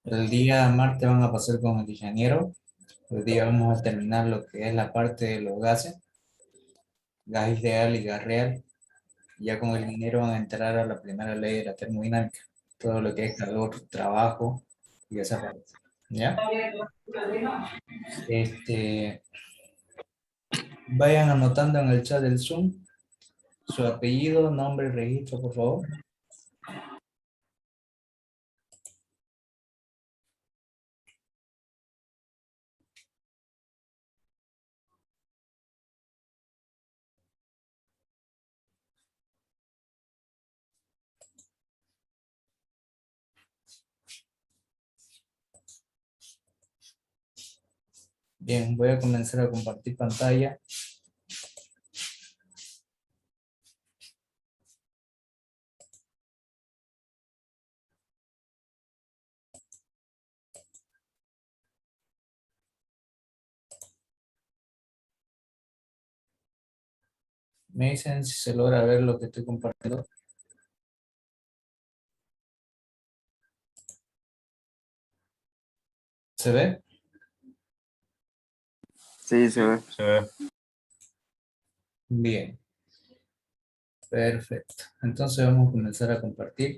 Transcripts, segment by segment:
El día martes van a pasar con el ingeniero. Hoy día vamos a terminar lo que es la parte de los gases, gas ideal y gas real. Ya con el ingeniero van a entrar a la primera ley de la termodinámica, todo lo que es calor, trabajo y esa parte. ¿Ya? Vayan anotando en el chat del Zoom su apellido, nombre y registro, por favor. Bien, voy a comenzar a compartir pantalla. Me dicen si se logra ver lo que estoy compartiendo. ¿Se ve? Sí, se ve. Se ve. Bien. Perfecto. Entonces vamos a comenzar a compartir.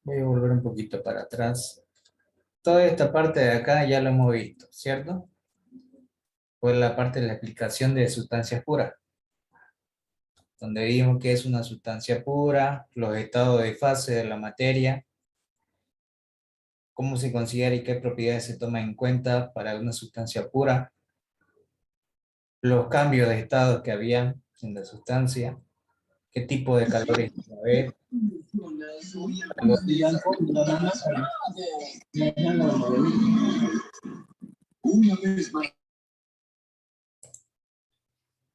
Voy a volver un poquito para atrás. Toda esta parte de acá ya lo hemos visto, ¿cierto? Fue la parte de la explicación de sustancias puras, donde vimos que es una sustancia pura, los estados de fase de la materia, cómo se considera y qué propiedades se toman en cuenta para una sustancia pura, los cambios de estado que había en la sustancia, qué tipo de calores iba a haber,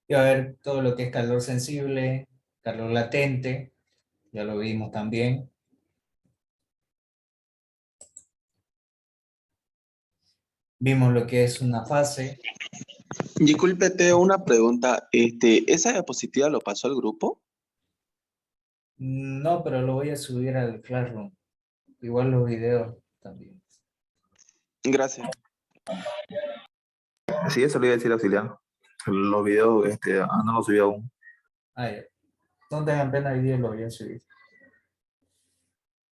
y a ver todo lo que es calor sensible, calor latente, ya lo vimos también. Vimos lo que es una fase. Discúlpete, una pregunta. ¿Esa diapositiva lo pasó al grupo? No, pero lo voy a subir al Classroom. Igual los videos también. Gracias. Sí, eso le iba a decir auxiliar. Los videos, no los subí aún. Ah, ya. No tengan pena, el video lo voy a subir.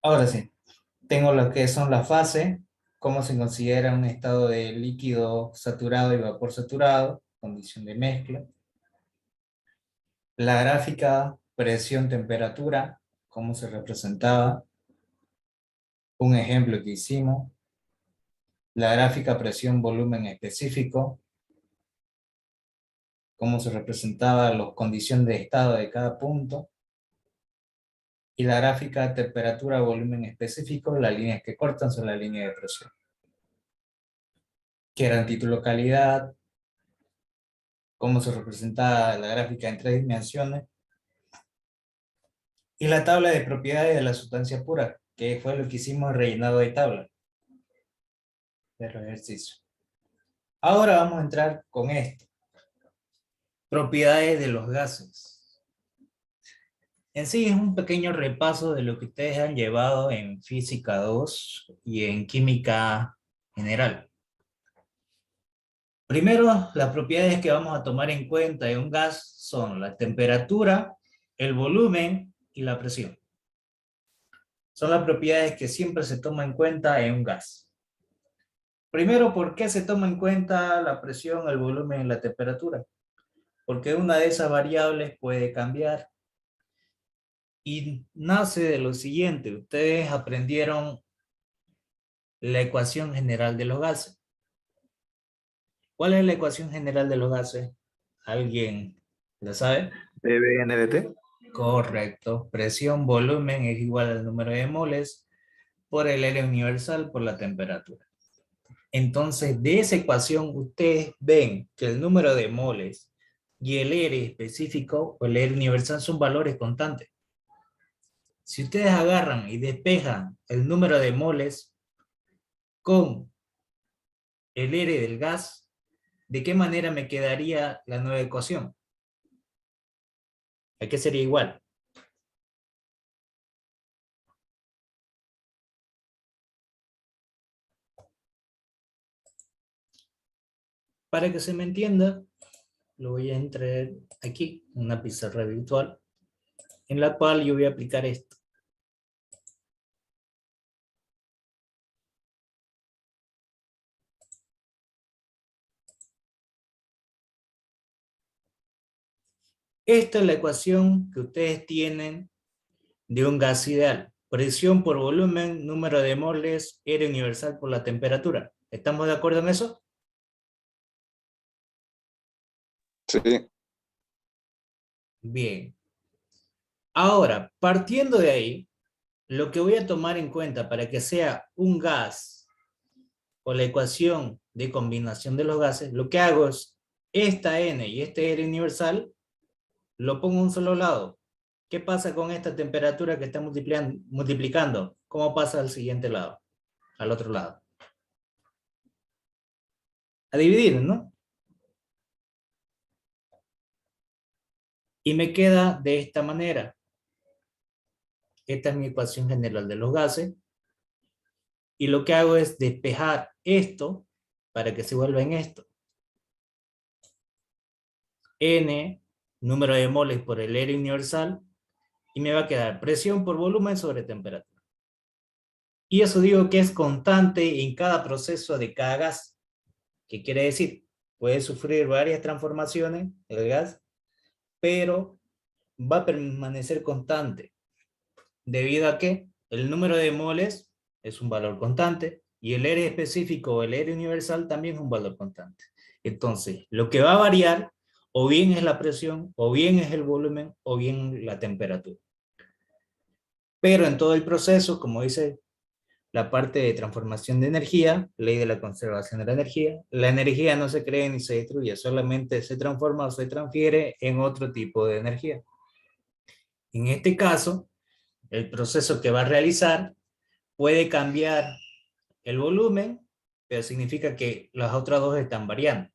Ahora sí, tengo lo que son las fases, cómo se considera un estado de líquido saturado y vapor saturado, condición de mezcla. La gráfica presión-temperatura, cómo se representaba. Un ejemplo que hicimos. La gráfica presión-volumen específico, cómo se representaba la condición de estado de cada punto. Y la gráfica temperatura-volumen específico, las líneas que cortan son las líneas de presión. Que eran título calidad, cómo se representa la gráfica en 3 dimensiones, y la tabla de propiedades de la sustancia pura, que fue lo que hicimos rellenado de tabla de los ejercicios. Ahora vamos a entrar con esto. Propiedades de los gases. En sí es un pequeño repaso de lo que ustedes han llevado en Física 2 y en Química General. Primero, las propiedades que vamos a tomar en cuenta de un gas son la temperatura, el volumen y la presión. Son las propiedades que siempre se toman en cuenta en un gas. Primero, ¿por qué se toma en cuenta la presión, el volumen y la temperatura? Porque una de esas variables puede cambiar. Y nace de lo siguiente, ustedes aprendieron la ecuación general de los gases. ¿Cuál es la ecuación general de los gases? ¿Alguien la sabe? PBNDT. Correcto. Presión, volumen es igual al número de moles por el área universal por la temperatura. Entonces, de esa ecuación, ustedes ven que el número de moles y el R específico o el R universal son valores constantes. Si ustedes agarran y despejan el número de moles con el R del gas, ¿de qué manera me quedaría la nueva ecuación? ¿A qué sería igual? Para que se me entienda, lo voy a entrar aquí, en una pizarra virtual, en la cual yo voy a aplicar esto. Esta es la ecuación que ustedes tienen de un gas ideal. Presión por volumen, número de moles, R universal por la temperatura. ¿Estamos de acuerdo en eso? Sí. Bien. Ahora, partiendo de ahí, lo que voy a tomar en cuenta para que sea un gas o la ecuación de combinación de los gases, lo que hago es esta N y este R universal lo pongo a un solo lado. ¿Qué pasa con esta temperatura que está multiplicando? ¿Cómo pasa al siguiente lado? Al otro lado. A dividir, ¿no? Y me queda de esta manera. Esta es mi ecuación general de los gases. Y lo que hago es despejar esto para que se vuelva en esto. N, número de moles por el R universal, y me va a quedar presión por volumen sobre temperatura. Y eso digo que es constante en cada proceso de cada gas. ¿Qué quiere decir? Puede sufrir varias transformaciones el gas, pero va a permanecer constante. ¿Debido a que el número de moles es un valor constante y el R específico o el R universal también es un valor constante? Entonces, lo que va a variar o bien es la presión, o bien es el volumen, o bien la temperatura. Pero en todo el proceso, como dice la parte de transformación de energía, ley de la conservación de la energía no se crea ni se destruye, solamente se transforma o se transfiere en otro tipo de energía. En este caso, el proceso que va a realizar puede cambiar el volumen, pero significa que las otras dos están variando.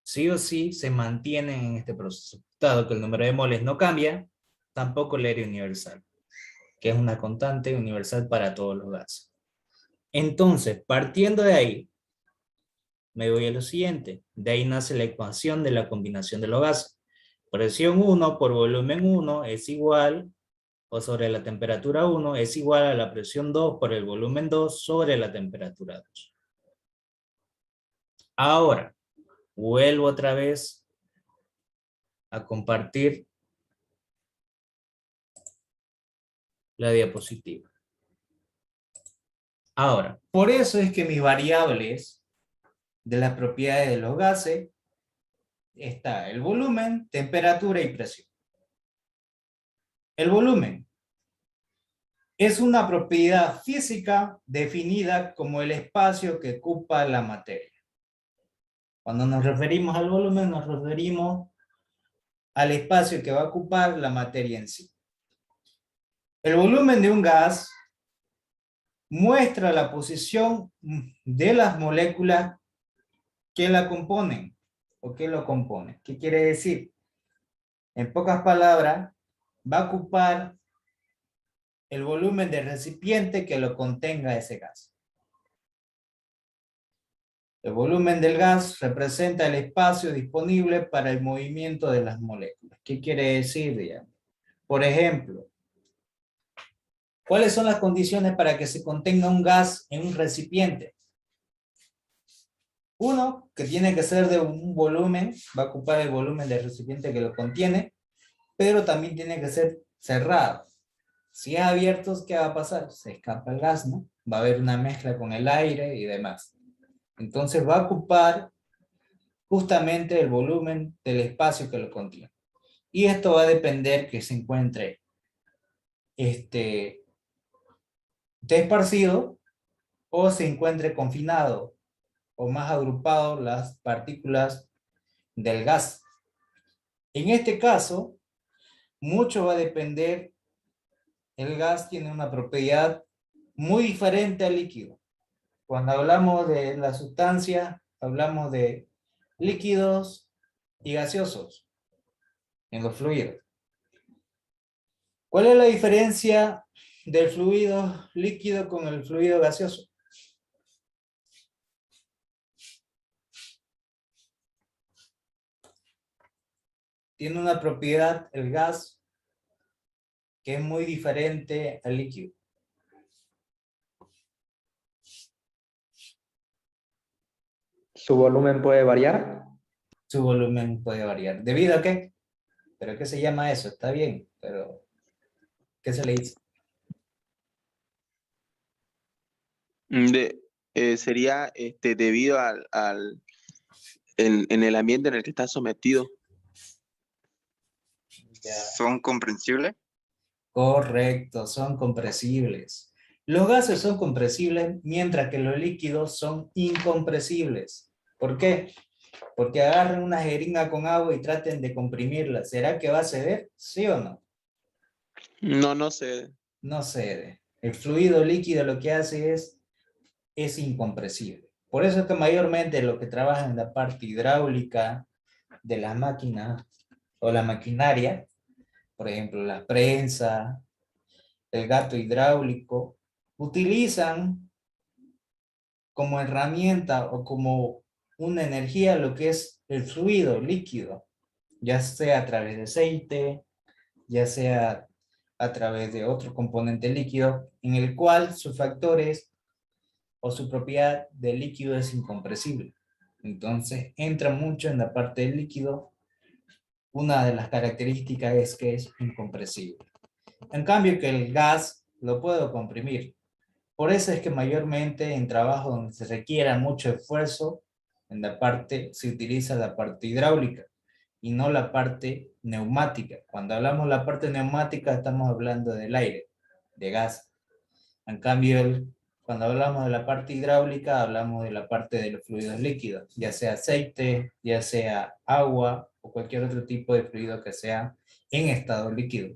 Sí o sí se mantienen en este proceso. Dado que el número de moles no cambia, tampoco el área universal, que es una constante universal para todos los gases. Entonces, partiendo de ahí, me voy a lo siguiente. De ahí nace la ecuación de la combinación de los gases. Presión 1 por volumen 1 es igual, o sobre la temperatura 1, es igual a la presión 2 por el volumen 2 sobre la temperatura 2. Ahora, vuelvo otra vez a compartir la diapositiva. Ahora, por eso es que mis variables de las propiedades de los gases está el volumen, temperatura y presión. El volumen es una propiedad física definida como el espacio que ocupa la materia. Cuando nos referimos al volumen, nos referimos al espacio que va a ocupar la materia en sí. El volumen de un gas muestra la posición de las moléculas que la componen o que lo componen. ¿Qué quiere decir? En pocas palabras, va a ocupar el volumen del recipiente que lo contenga ese gas. El volumen del gas representa el espacio disponible para el movimiento de las moléculas. ¿Qué quiere decir, digamos? Por ejemplo, ¿cuáles son las condiciones para que se contenga un gas en un recipiente? Uno, que tiene que ser de un volumen, va a ocupar el volumen del recipiente que lo contiene, pero también tiene que ser cerrado. Si es abierto, ¿qué va a pasar? Se escapa el gas, ¿no? Va a haber una mezcla con el aire y demás. Entonces va a ocupar justamente el volumen del espacio que lo contiene. Y esto va a depender que se encuentre desparcido o se encuentre confinado o más agrupado las partículas del gas. En este caso, mucho va a depender. El gas tiene una propiedad muy diferente al líquido. Cuando hablamos de la sustancia, hablamos de líquidos y gaseosos en los fluidos. ¿Cuál es la diferencia del fluido líquido con el fluido gaseoso? Tiene una propiedad, el gas, que es muy diferente al líquido. ¿Su volumen puede variar? Su volumen puede variar. ¿Debido a qué? ¿Pero qué se llama eso? Está bien, pero ¿qué se le dice? Sería debido en el ambiente en el que está sometido. Ya. ¿Son comprensibles? Correcto, son compresibles. Los gases son compresibles, mientras que los líquidos son incompresibles. ¿Por qué? Porque agarren una jeringa con agua y traten de comprimirla. ¿Será que va a ceder? ¿Sí o no? No, no sé. No cede. El fluido líquido lo que hace es incompresible. Por eso es que mayormente los que trabajan en la parte hidráulica de las máquinas o la maquinaria, por ejemplo, la prensa, el gato hidráulico, utilizan como herramienta o como una energía lo que es el fluido líquido, ya sea a través de aceite, ya sea a través de otro componente líquido, en el cual sus factores o su propiedad de líquido es incompresible. Entonces entra mucho en la parte del líquido. Una de las características es que es incompresible. En cambio que el gas lo puedo comprimir. Por eso es que mayormente en trabajos donde se requiera mucho esfuerzo, en la parte, se utiliza la parte hidráulica y no la parte neumática. Cuando hablamos de la parte neumática estamos hablando del aire, de gas. En cambio, cuando hablamos de la parte hidráulica, hablamos de la parte de los fluidos líquidos, ya sea aceite, ya sea agua o cualquier otro tipo de fluido que sea en estado líquido.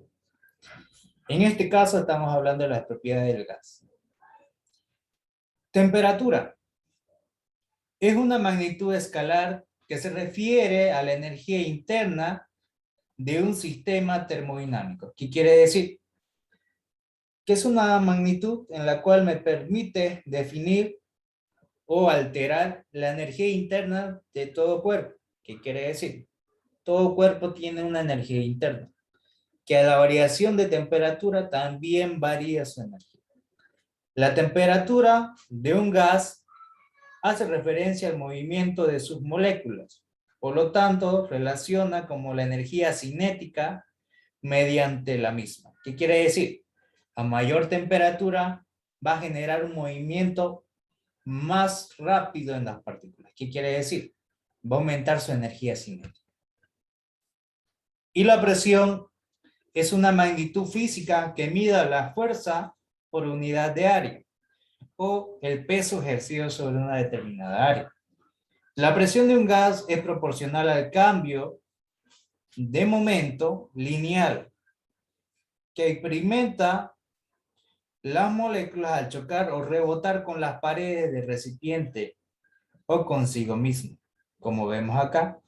En este caso estamos hablando de las propiedades del gas. Temperatura. Es una magnitud escalar que se refiere a la energía interna de un sistema termodinámico. ¿Qué quiere decir? Que es una magnitud en la cual me permite definir o alterar la energía interna de todo cuerpo. ¿Qué quiere decir? Todo cuerpo tiene una energía interna, que a la variación de temperatura también varía su energía. La temperatura de un gas hace referencia al movimiento de sus moléculas. Por lo tanto, relaciona como la energía cinética mediante la misma. ¿Qué quiere decir? A mayor temperatura va a generar un movimiento más rápido en las partículas. ¿Qué quiere decir? Va a aumentar su energía cinética. Y la presión es una magnitud física que mida la fuerza por unidad de área o el peso ejercido sobre una determinada área. La presión de un gas es proporcional al cambio de momento lineal que experimenta las moléculas al chocar o rebotar con las paredes del recipiente o consigo mismo. Como vemos acá,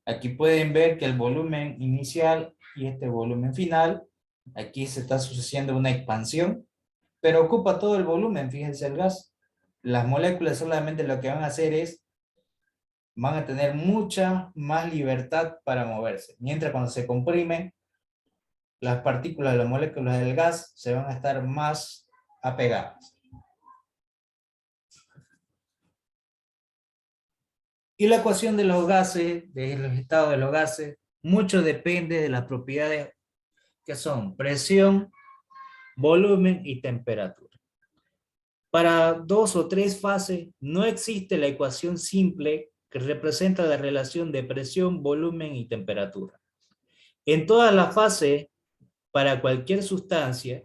aquí pueden ver que el volumen inicial y este volumen final, aquí se está sucediendo una expansión, pero ocupa todo el volumen, fíjense el gas. Las moléculas solamente lo que van a hacer es van a tener mucha más libertad para moverse. Mientras cuando se comprimen, las partículas de las moléculas del gas se van a estar más apegadas. Y la ecuación de los gases, de los estados de los gases, mucho depende de las propiedades que son presión, volumen y temperatura. Para 2 o 3 fases no existe la ecuación simple que representa la relación de presión, volumen y temperatura. En todas las fases, para cualquier sustancia,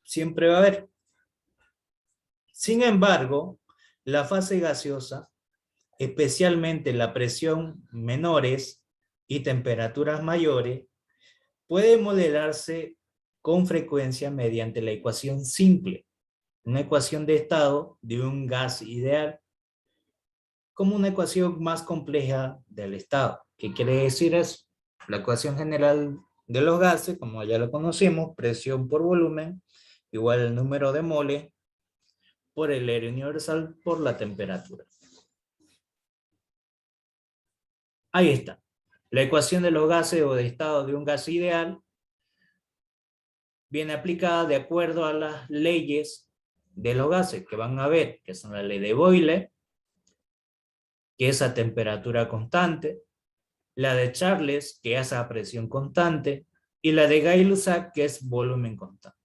siempre va a haber. Sin embargo, la fase gaseosa, especialmente la presión menores y temperaturas mayores, puede modelarse con frecuencia mediante la ecuación simple, una ecuación de estado de un gas ideal, como una ecuación más compleja del estado. ¿Qué quiere decir eso? La ecuación general de los gases, como ya lo conocimos, presión por volumen, igual el número de moles por el área universal por la temperatura. Ahí está. La ecuación de los gases o de estado de un gas ideal viene aplicada de acuerdo a las leyes de los gases que van a ver, que son la ley de Boyle, que es a temperatura constante, la de Charles, que es a presión constante, y la de Gay-Lussac, que es volumen constante.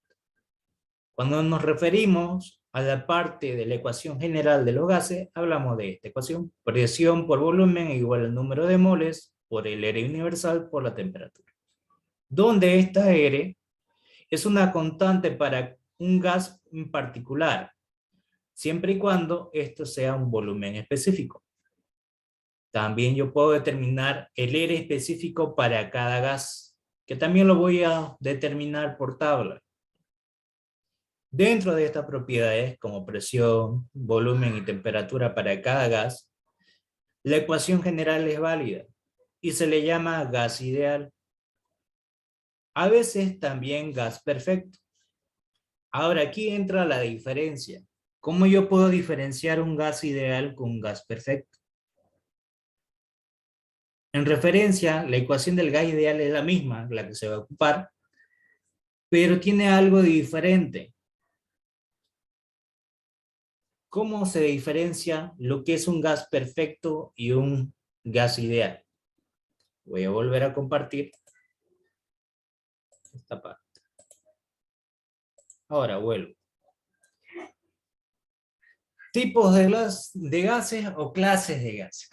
Cuando nos referimos a la parte de la ecuación general de los gases, hablamos de esta ecuación: presión por volumen igual al número de moles por el R universal por la temperatura, donde esta R es una constante para un gas en particular, siempre y cuando esto sea un volumen específico. También yo puedo determinar el R específico para cada gas, que también lo voy a determinar por tabla. Dentro de estas propiedades, como presión, volumen y temperatura para cada gas, la ecuación general es válida y se le llama gas ideal. A veces también gas perfecto. Ahora aquí entra la diferencia. ¿Cómo yo puedo diferenciar un gas ideal con un gas perfecto? En referencia, la ecuación del gas ideal es la misma, la que se va a ocupar, pero tiene algo diferente. ¿Cómo se diferencia lo que es un gas perfecto y un gas ideal? Voy a volver a compartir esta parte. Ahora vuelvo. Tipos de gases o clases de gases.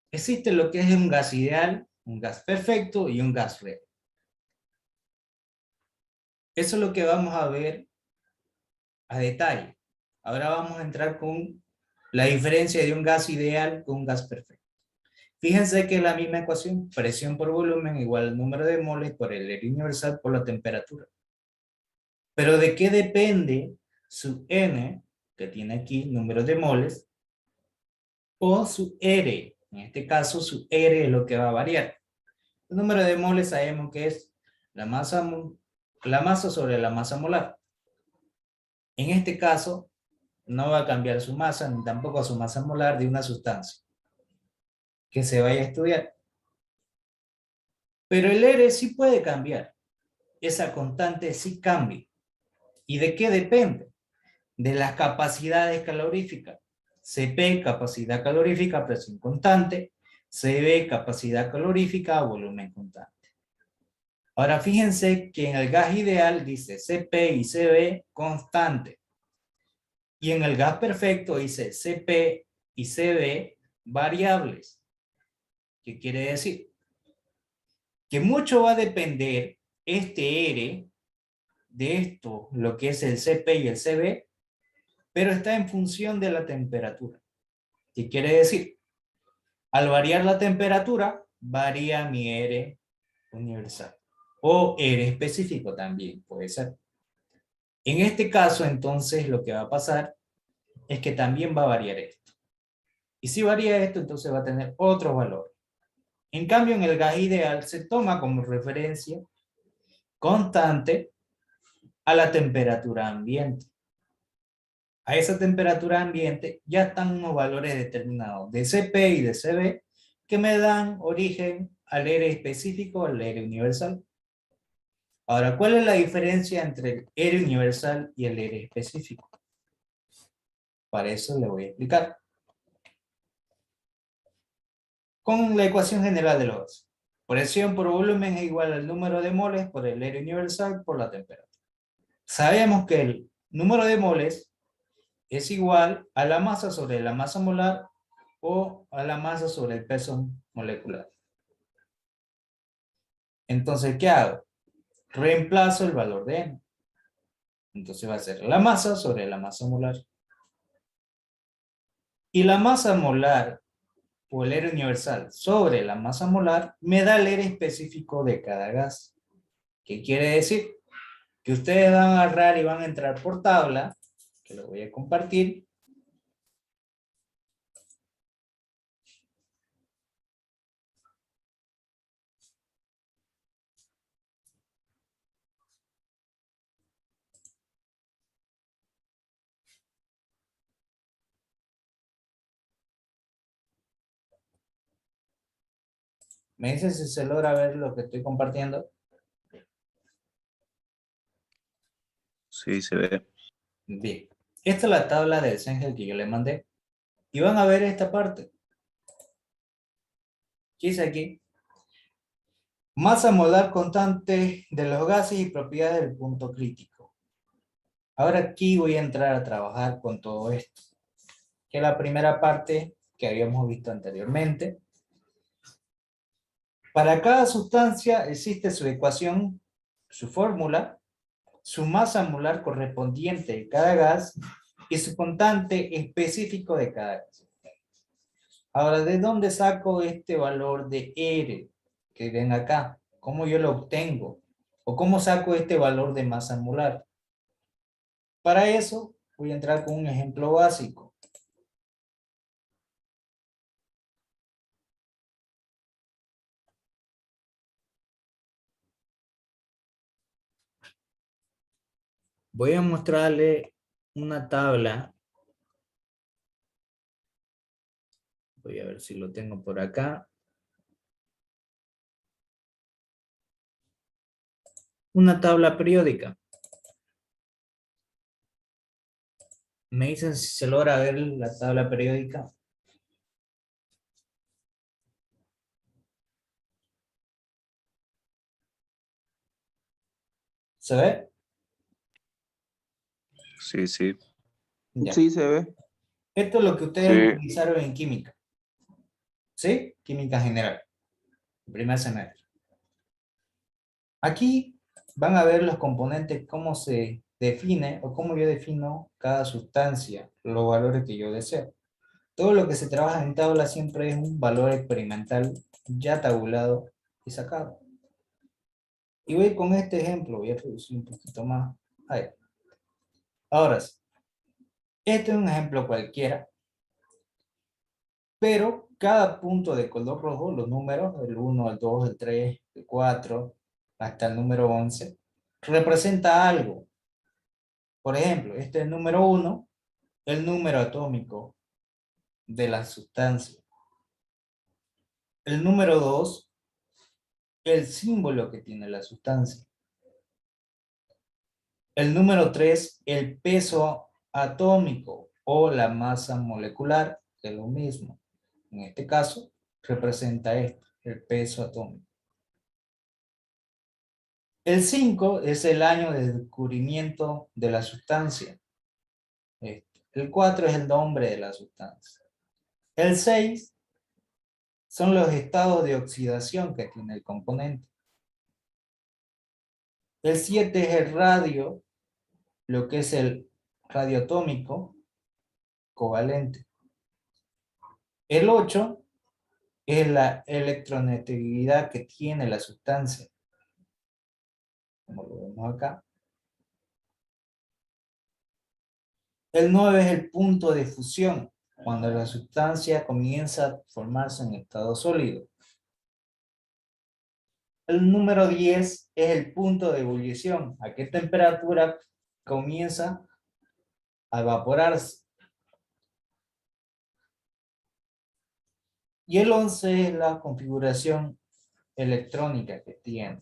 Existe lo que es un gas ideal, un gas perfecto y un gas real. Eso es lo que vamos a ver a detalle. Ahora vamos a entrar con la diferencia de un gas ideal con un gas perfecto. Fíjense que es la misma ecuación: presión por volumen igual al número de moles por el R universal por la temperatura. Pero ¿de qué depende su N, que tiene aquí número de moles, o su R? En este caso su R es lo que va a variar. El número de moles sabemos que es la masa sobre la masa molar. En este caso no va a cambiar su masa ni tampoco su masa molar de una sustancia que se vaya a estudiar. Pero el R sí puede cambiar. Esa constante sí cambia. ¿Y de qué depende? De las capacidades caloríficas. Cp, capacidad calorífica, presión constante. Cv, capacidad calorífica, volumen constante. Ahora fíjense que en el gas ideal dice Cp y Cv constante. Y en el gas perfecto dice Cp y Cv variables. ¿Qué quiere decir? Que mucho va a depender este R de esto, lo que es el Cp y el Cv, pero está en función de la temperatura. ¿Qué quiere decir? Al variar la temperatura, varía mi R universal. O R específico también puede ser. En este caso, entonces, lo que va a pasar es que también va a variar esto. Y si varía esto, entonces va a tener otro valor. En cambio, en el gas ideal se toma como referencia constante a la temperatura ambiente. A esa temperatura ambiente ya están unos valores determinados de Cp y de Cv que me dan origen al R específico, al R universal. Ahora, ¿cuál es la diferencia entre el R universal y el R específico? Para eso le voy a explicar. Con la ecuación general de los gases. Presión por volumen es igual al número de moles por el R universal por la temperatura. Sabemos que el número de moles es igual a la masa sobre la masa molar o a la masa sobre el peso molecular. Entonces, ¿qué hago? Reemplazo el valor de N. Entonces va a ser la masa sobre la masa molar. Y la masa molar o el R universal sobre la masa molar me da el R específico de cada gas. ¿Qué quiere decir? Que ustedes van a agarrar y van a entrar por tabla, que lo voy a compartir. ¿Me dice si se logra ver lo que estoy compartiendo? Sí, se ve. Bien. Esta es la tabla de Excel que yo le mandé. Y van a ver esta parte. ¿Qué dice aquí? Masa molar constante de los gases y propiedades del punto crítico. Ahora aquí voy a entrar a trabajar con todo esto, que es la primera parte que habíamos visto anteriormente. Para cada sustancia existe su ecuación, su fórmula, su masa molar correspondiente de cada gas y su constante específico de cada gas. Ahora, ¿de dónde saco este valor de R que ven acá? ¿Cómo yo lo obtengo? ¿O cómo saco este valor de masa molar? Para eso voy a entrar con un ejemplo básico. Voy a mostrarle una tabla. Voy a ver si lo tengo por acá. Una tabla periódica. Me dicen si se logra ver la tabla periódica. ¿Se ve? Sí, sí. Ya. Sí, se ve. Esto es lo que ustedes Sí. utilizaron en química. ¿Sí? Química general. Primer semestre. Aquí van a ver los componentes, cómo se define o cómo yo defino cada sustancia, los valores que yo deseo. Todo lo que se trabaja en tabla siempre es un valor experimental ya tabulado y sacado. Y voy con este ejemplo, voy a reducir un poquito más. Ahí. Ahora sí, este es un ejemplo cualquiera, pero cada punto de color rojo, los números, el 1, el 2, el 3, el 4, hasta el número 11, representa algo. Por ejemplo, este es el número 1, el número atómico de la sustancia. El número 2, el símbolo que tiene la sustancia. El número 3, el peso atómico o la masa molecular, que es lo mismo. En este caso, representa esto, el peso atómico. El 5 es el año de descubrimiento de la sustancia. El 4 es el nombre de la sustancia. El 6 son los estados de oxidación que tiene el componente. El 7 es el radio, lo que es el radioatómico covalente. El 8 es la electronegatividad que tiene la sustancia, como lo vemos acá. El 9 es el punto de fusión, cuando la sustancia comienza a formarse en estado sólido. El número 10 es el punto de ebullición, a qué temperatura comienza a evaporarse. Y el 11 es la configuración electrónica que tiene.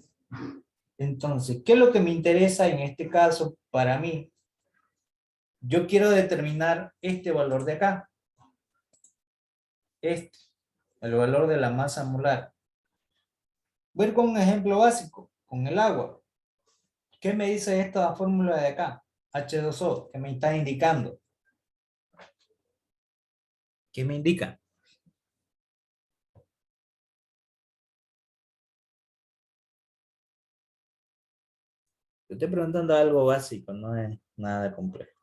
Entonces, ¿qué es lo que me interesa en este caso para mí? Yo quiero determinar este valor de acá. Este, el valor de la masa molar. Voy a ir con un ejemplo básico, con el agua. ¿Qué me dice esta fórmula de acá? H2O, ¿qué me está indicando? ¿Qué me indica? Yo estoy preguntando algo básico, no es nada complejo.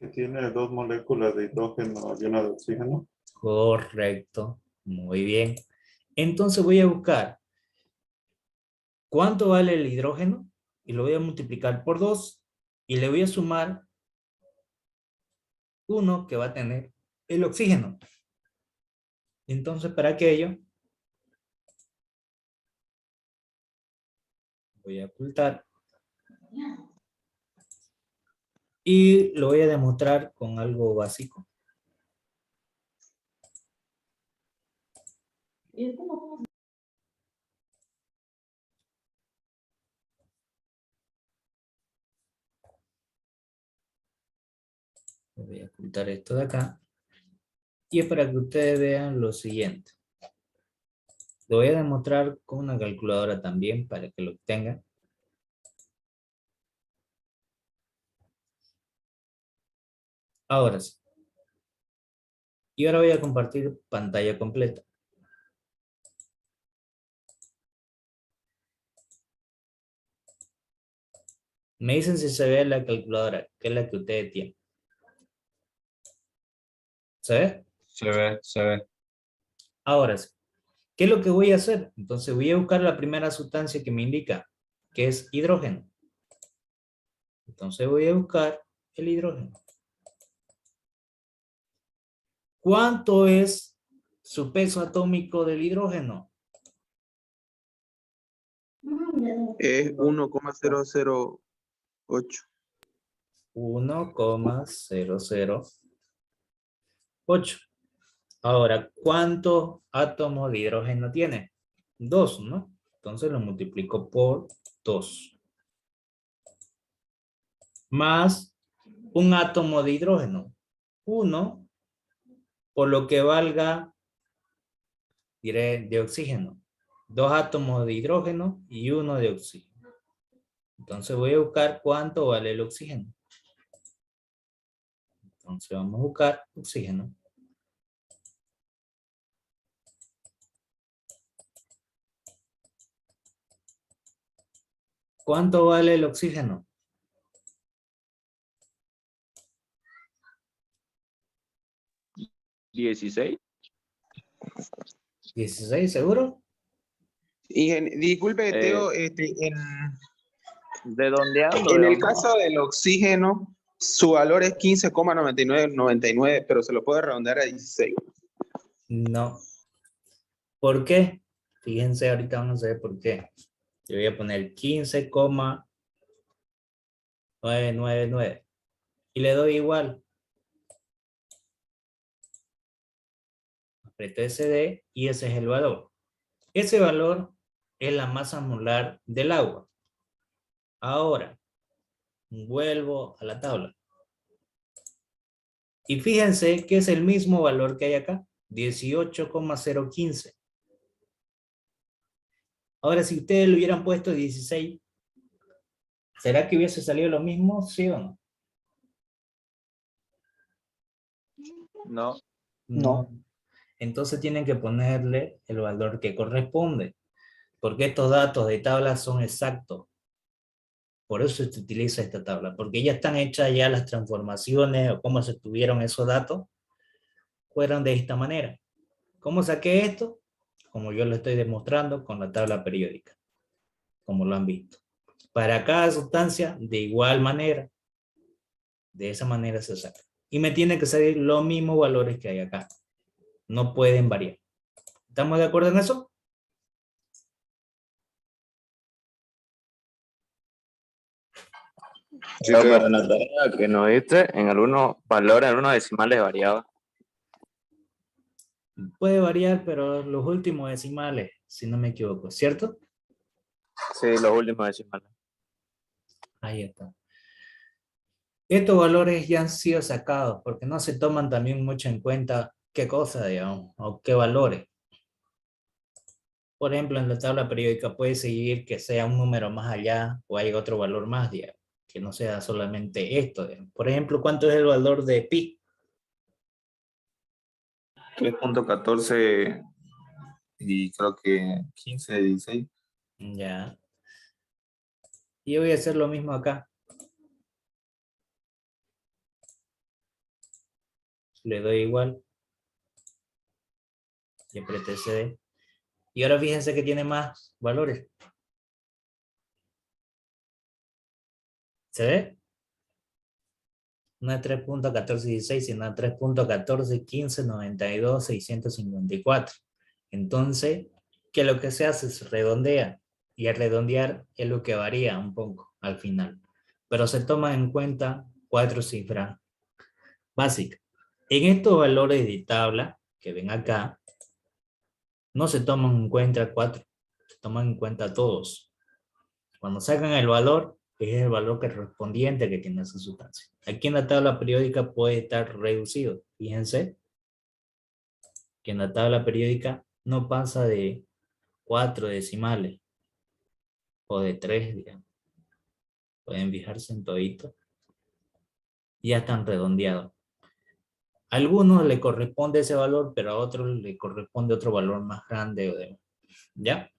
Que tiene dos moléculas de hidrógeno y una de oxígeno. Correcto, muy bien. Entonces voy a buscar cuánto vale el hidrógeno y lo voy a multiplicar por 2 y le voy a sumar 1 que va a tener el oxígeno. Entonces para aquello voy a ocultar y lo voy a demostrar con algo básico. Voy a ocultar esto de acá. Y es para que ustedes vean lo siguiente. Lo voy a demostrar con una calculadora también para que lo tengan. Ahora sí. Y ahora voy a compartir pantalla completa. Me dicen si se ve la calculadora, que es la que ustedes tienen. ¿Se ve? Se ve, se ve. Ahora sí. ¿Qué es lo que voy a hacer? Entonces voy a buscar la primera sustancia que me indica, que es hidrógeno. Entonces voy a buscar el hidrógeno. ¿Cuánto es su peso atómico del hidrógeno? Es 1,008. 1,008. Ahora, ¿cuántos átomos de hidrógeno tiene? 2, ¿no? Entonces lo multiplico por 2. Más un átomo de hidrógeno. 1, por lo que valga, diré, de oxígeno. 2 átomos de hidrógeno y 1 de oxígeno. Entonces voy a buscar cuánto vale el oxígeno. Entonces vamos a buscar oxígeno. ¿Cuánto vale el oxígeno? ¿16? 16, ¿seguro? Y disculpe, Teo, Redondeando, en el digamos. caso del oxígeno, su valor es 15,9999, pero se lo puede redondear a 16. No. ¿Por qué? Fíjense, ahorita vamos a ver por qué. Yo voy a poner 15,999 y le doy igual. Aprieto SD y ese es el valor. Ese valor es la masa molar del agua. Ahora, vuelvo a la tabla. Y fíjense que es el mismo valor que hay acá, 18,015. Ahora, si ustedes le hubieran puesto 16, ¿será que hubiese salido lo mismo? ¿Sí o no? No. No. Entonces tienen que ponerle el valor que corresponde, porque estos datos de tabla son exactos. Por eso se utiliza esta tabla, porque ya están hechas ya las transformaciones o cómo se obtuvieron esos datos, fueron de esta manera. ¿Cómo saqué esto? Como yo lo estoy demostrando con la tabla periódica, como lo han visto. Para cada sustancia, de igual manera, de esa manera se saca. Y me tienen que salir los mismos valores que hay acá. No pueden variar. ¿Estamos de acuerdo en eso? Sí, Pero Teo. en la tarea que nos diste, en algunos valores, en algunos decimales variaba. Puede variar, pero los últimos decimales, si no me equivoco, ¿cierto? Sí, los últimos decimales. Ahí está. Estos valores ya han sido sacados porque no se toman también mucho en cuenta qué cosa, digamos, o qué valores. Por ejemplo, en la tabla periódica puede seguir que sea un número más allá o hay otro valor más, digamos, que no sea solamente esto, digamos. Por ejemplo, ¿cuánto es el valor de pi? 3,14 y creo que 15, 16. Ya. Y yo voy a hacer lo mismo acá. Le doy igual. Y apreté CD. Y ahora fíjense que tiene más valores. ¿Se ve? No es 3,1416, sino 3,141592,654. Entonces, que lo que se hace es redondea. Y al redondear es lo que varía un poco al final. Pero se toma en cuenta 4 cifras básicas. En estos valores de tabla que ven acá, no se toman en cuenta 4, se toman en cuenta todos. Cuando sacan el valor, es el valor correspondiente que tiene esa sustancia. Aquí en la tabla periódica puede estar reducido. Fíjense que en la tabla periódica no pasa de 4 decimales o de 3, digamos. Pueden fijarse en todito. Ya están redondeados. A algunos le corresponde ese valor, pero a otros le corresponde otro valor más grande o demás. ¿Ya?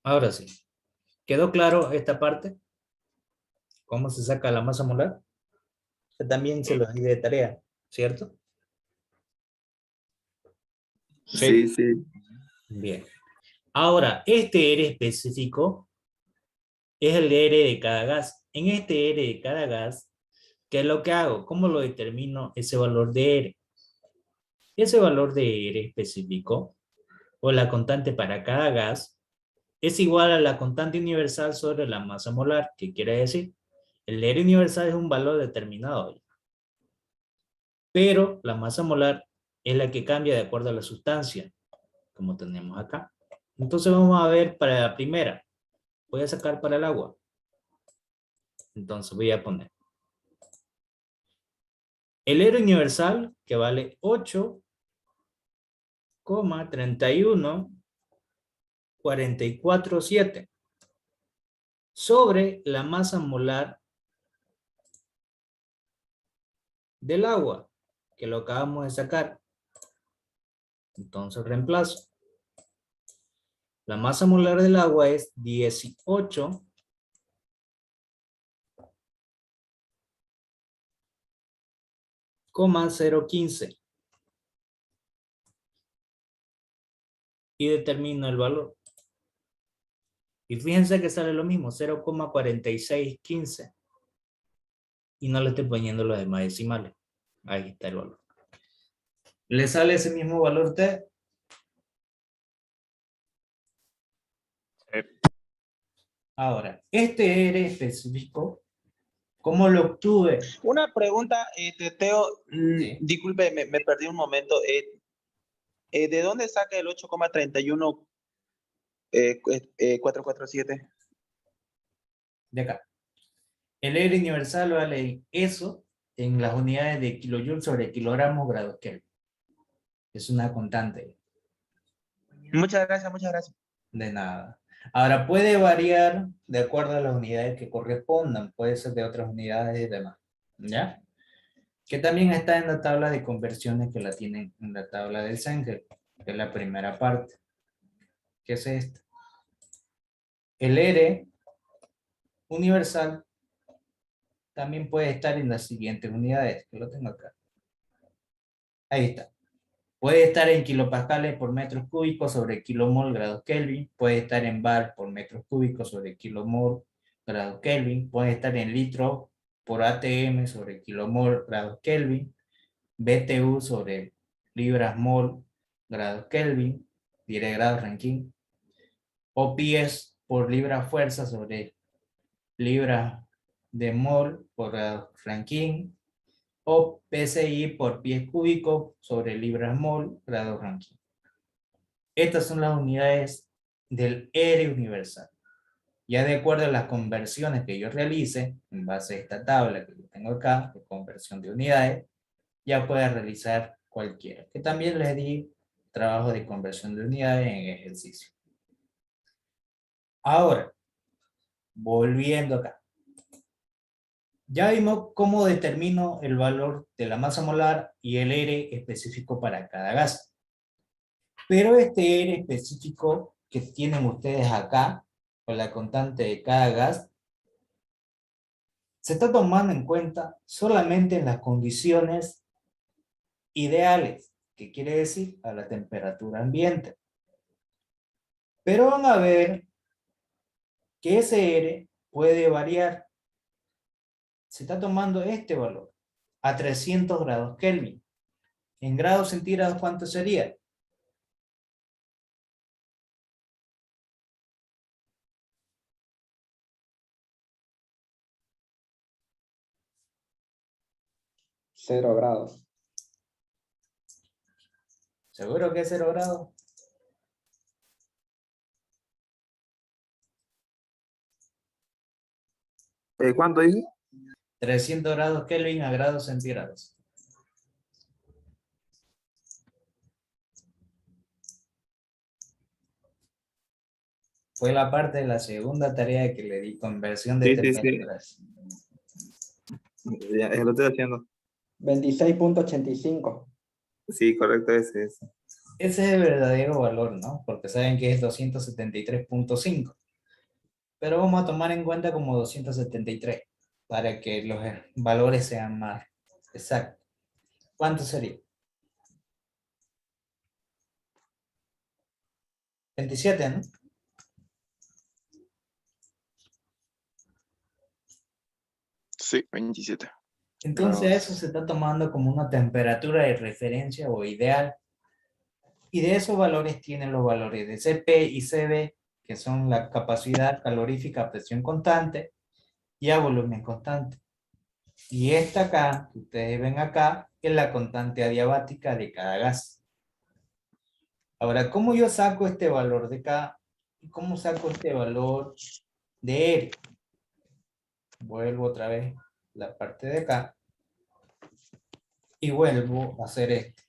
Ahora sí. ¿Quedó claro esta parte? ¿Cómo se saca la masa molar? Que también se los di de tarea, ¿cierto? Sí, sí. Bien. Ahora, este R específico es el R de cada gas. En este R de cada gas, ¿qué es lo que hago? ¿Cómo lo determino ese valor de R? Ese valor de R específico, o la constante para cada gas, es igual a la constante universal sobre la masa molar. ¿Qué quiere decir? El R universal es un valor determinado, pero la masa molar es la que cambia de acuerdo a la sustancia, como tenemos acá. Entonces vamos a ver para la primera. Voy a sacar para el agua. Entonces voy a poner el R universal, que vale 8,31447 sobre la masa molar del agua, que lo acabamos de sacar. Entonces reemplazo. La masa molar del agua es 18,015. Y determino el valor. Y fíjense que sale lo mismo, 0,4615. Y no le estoy poniendo los demás decimales. Ahí está el valor. ¿Le sale ese mismo valor T? Ahora, este R específico, ¿cómo lo obtuve? Una pregunta, Teo, Sí. disculpe, me perdí un momento. ¿De dónde saca el 8,31 447? De acá. El R universal vale eso en las unidades de kilojoule sobre kilogramos grados Kelvin. Es una constante. Muchas gracias, muchas gracias. De nada. Ahora puede variar de acuerdo a las unidades que correspondan. Puede ser de otras unidades y demás. ¿Ya? Que también está en la tabla de conversiones que la tienen en la tabla del Sanger, que es la primera parte. ¿Qué es esta? El R universal también puede estar en las siguientes unidades, que lo tengo acá. Ahí está. Puede estar en kilopascales por metros cúbicos sobre kilomol grados Kelvin, puede estar en bar por metros cúbicos sobre kilomol grados Kelvin, puede estar en litro por ATM sobre kilomol grados Kelvin, BTU sobre libras mol grados Kelvin, diré grados Rankine, o pies por libra fuerza sobre libras de mol por grados Rankine, o PSI por pies cúbicos sobre libras mol grados Rankine. Estas son las unidades del R universal. Ya de acuerdo a las conversiones que yo realice, en base a esta tabla que yo tengo acá, de conversión de unidades, ya puede realizar cualquiera. Que también les di trabajo de conversión de unidades en ejercicio. Ahora, volviendo acá. Ya vimos cómo determino el valor de la masa molar y el R específico para cada gas. Pero este R específico que tienen ustedes acá, con la constante de cada gas, se está tomando en cuenta solamente en las condiciones ideales, que quiere decir a la temperatura ambiente. Pero van a ver que ese R puede variar. Se está tomando este valor a 300 grados Kelvin. En grados centígrados, ¿cuánto sería? Cero grados. ¿Seguro que es 0 grados? ¿Cuánto dice? 300 grados Kelvin a grados centígrados. Fue la parte de la segunda tarea que le di, conversión de Sí, sí, sí. temperaturas. Ya lo estoy haciendo. 26.85. Sí, correcto, ese. Ese es el verdadero valor, ¿no? Porque saben que es 273.5. Pero vamos a tomar en cuenta como 273 para que los valores sean más exactos. ¿Cuánto sería? 27, ¿no? Sí, 27. Entonces eso se está tomando como una temperatura de referencia o ideal. Y de esos valores tienen los valores de CP y CB, que son la capacidad calorífica a presión constante y a volumen constante. Y esta acá, que ustedes ven acá, es la constante adiabática de cada gas. Ahora, ¿cómo yo saco este valor de K? ¿Y cómo saco este valor de R? Vuelvo otra vez la parte de acá. Y vuelvo a hacer esto.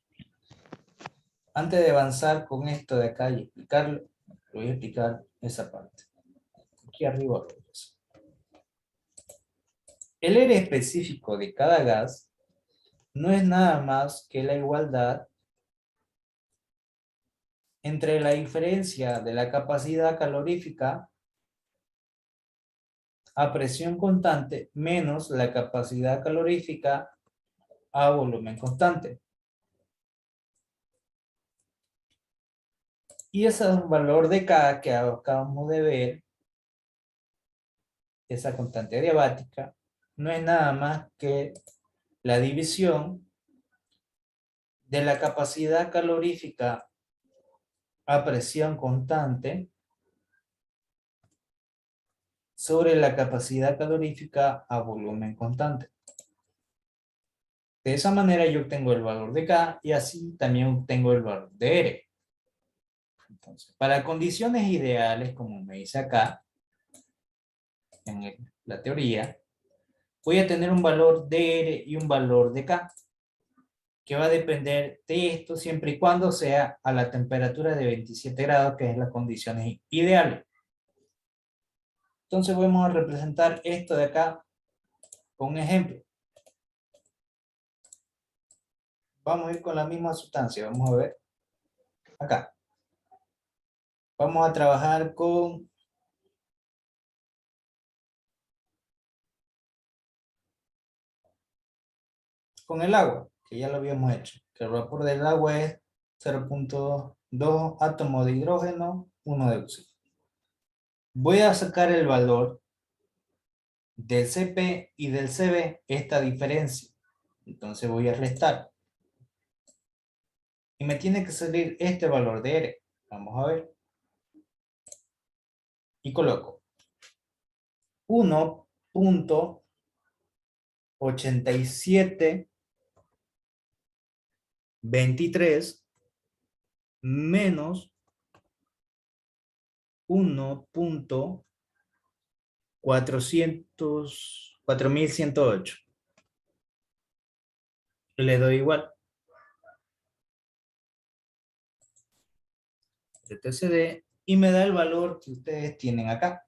Antes de avanzar con esto de acá y explicarlo, voy a explicar esa parte. Aquí arriba. El R específico de cada gas no es nada más que la igualdad entre la diferencia de la capacidad calorífica a presión constante menos la capacidad calorífica a volumen constante. Y ese es un valor de K que acabamos de ver, esa constante adiabática, no es nada más que la división de la capacidad calorífica a presión constante sobre la capacidad calorífica a volumen constante. De esa manera yo obtengo el valor de K y así también obtengo el valor de R. Entonces, para condiciones ideales, como me dice acá, en la teoría, voy a tener un valor de R y un valor de K, que va a depender de esto siempre y cuando sea a la temperatura de 27 grados, que es las condiciones ideales. Entonces vamos a representar esto de acá con un ejemplo. Vamos a ir con la misma sustancia, vamos a ver acá. Vamos a trabajar con el agua, que ya lo habíamos hecho. Que el vapor del agua es 0.2 átomos de hidrógeno, 1 de oxígeno. Voy a sacar el valor del CP y del CB, esta diferencia. Entonces voy a restar. Y me tiene que salir este valor de R. Vamos a ver. Y coloco 1.8723 menos 4108. Le doy igual. TCD y me da el valor que ustedes tienen acá.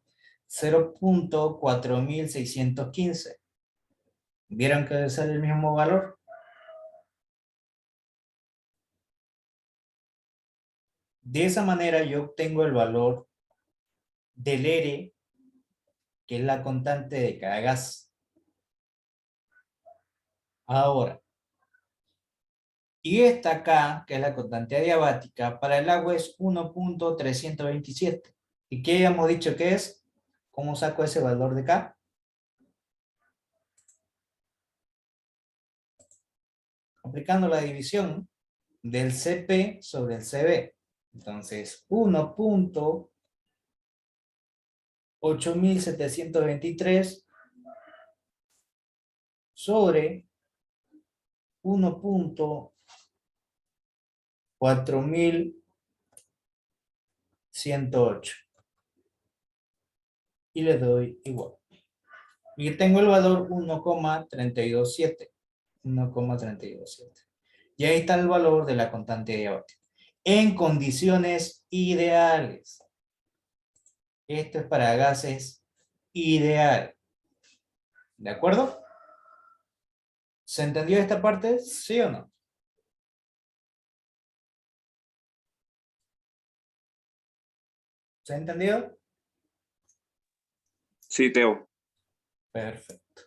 0.4615. ¿Vieron que sale el mismo valor? De esa manera yo obtengo el valor del R, que es la constante de cada gas. Ahora, y esta acá, que es la constante adiabática, para el agua es 1.327. ¿Y qué habíamos dicho que es? ¿Cómo saco ese valor de K? Aplicando la división del CP sobre el CB. Entonces, 1.8723 sobre 4108. Y le doy igual. Y tengo el valor 1,327. 1,327. Y ahí está el valor de la constante adiabática. En condiciones ideales. Esto es para gases ideales. ¿De acuerdo? ¿Se entendió esta parte? ¿Sí o no? ¿Se ha entendido? Sí, Teo. Perfecto.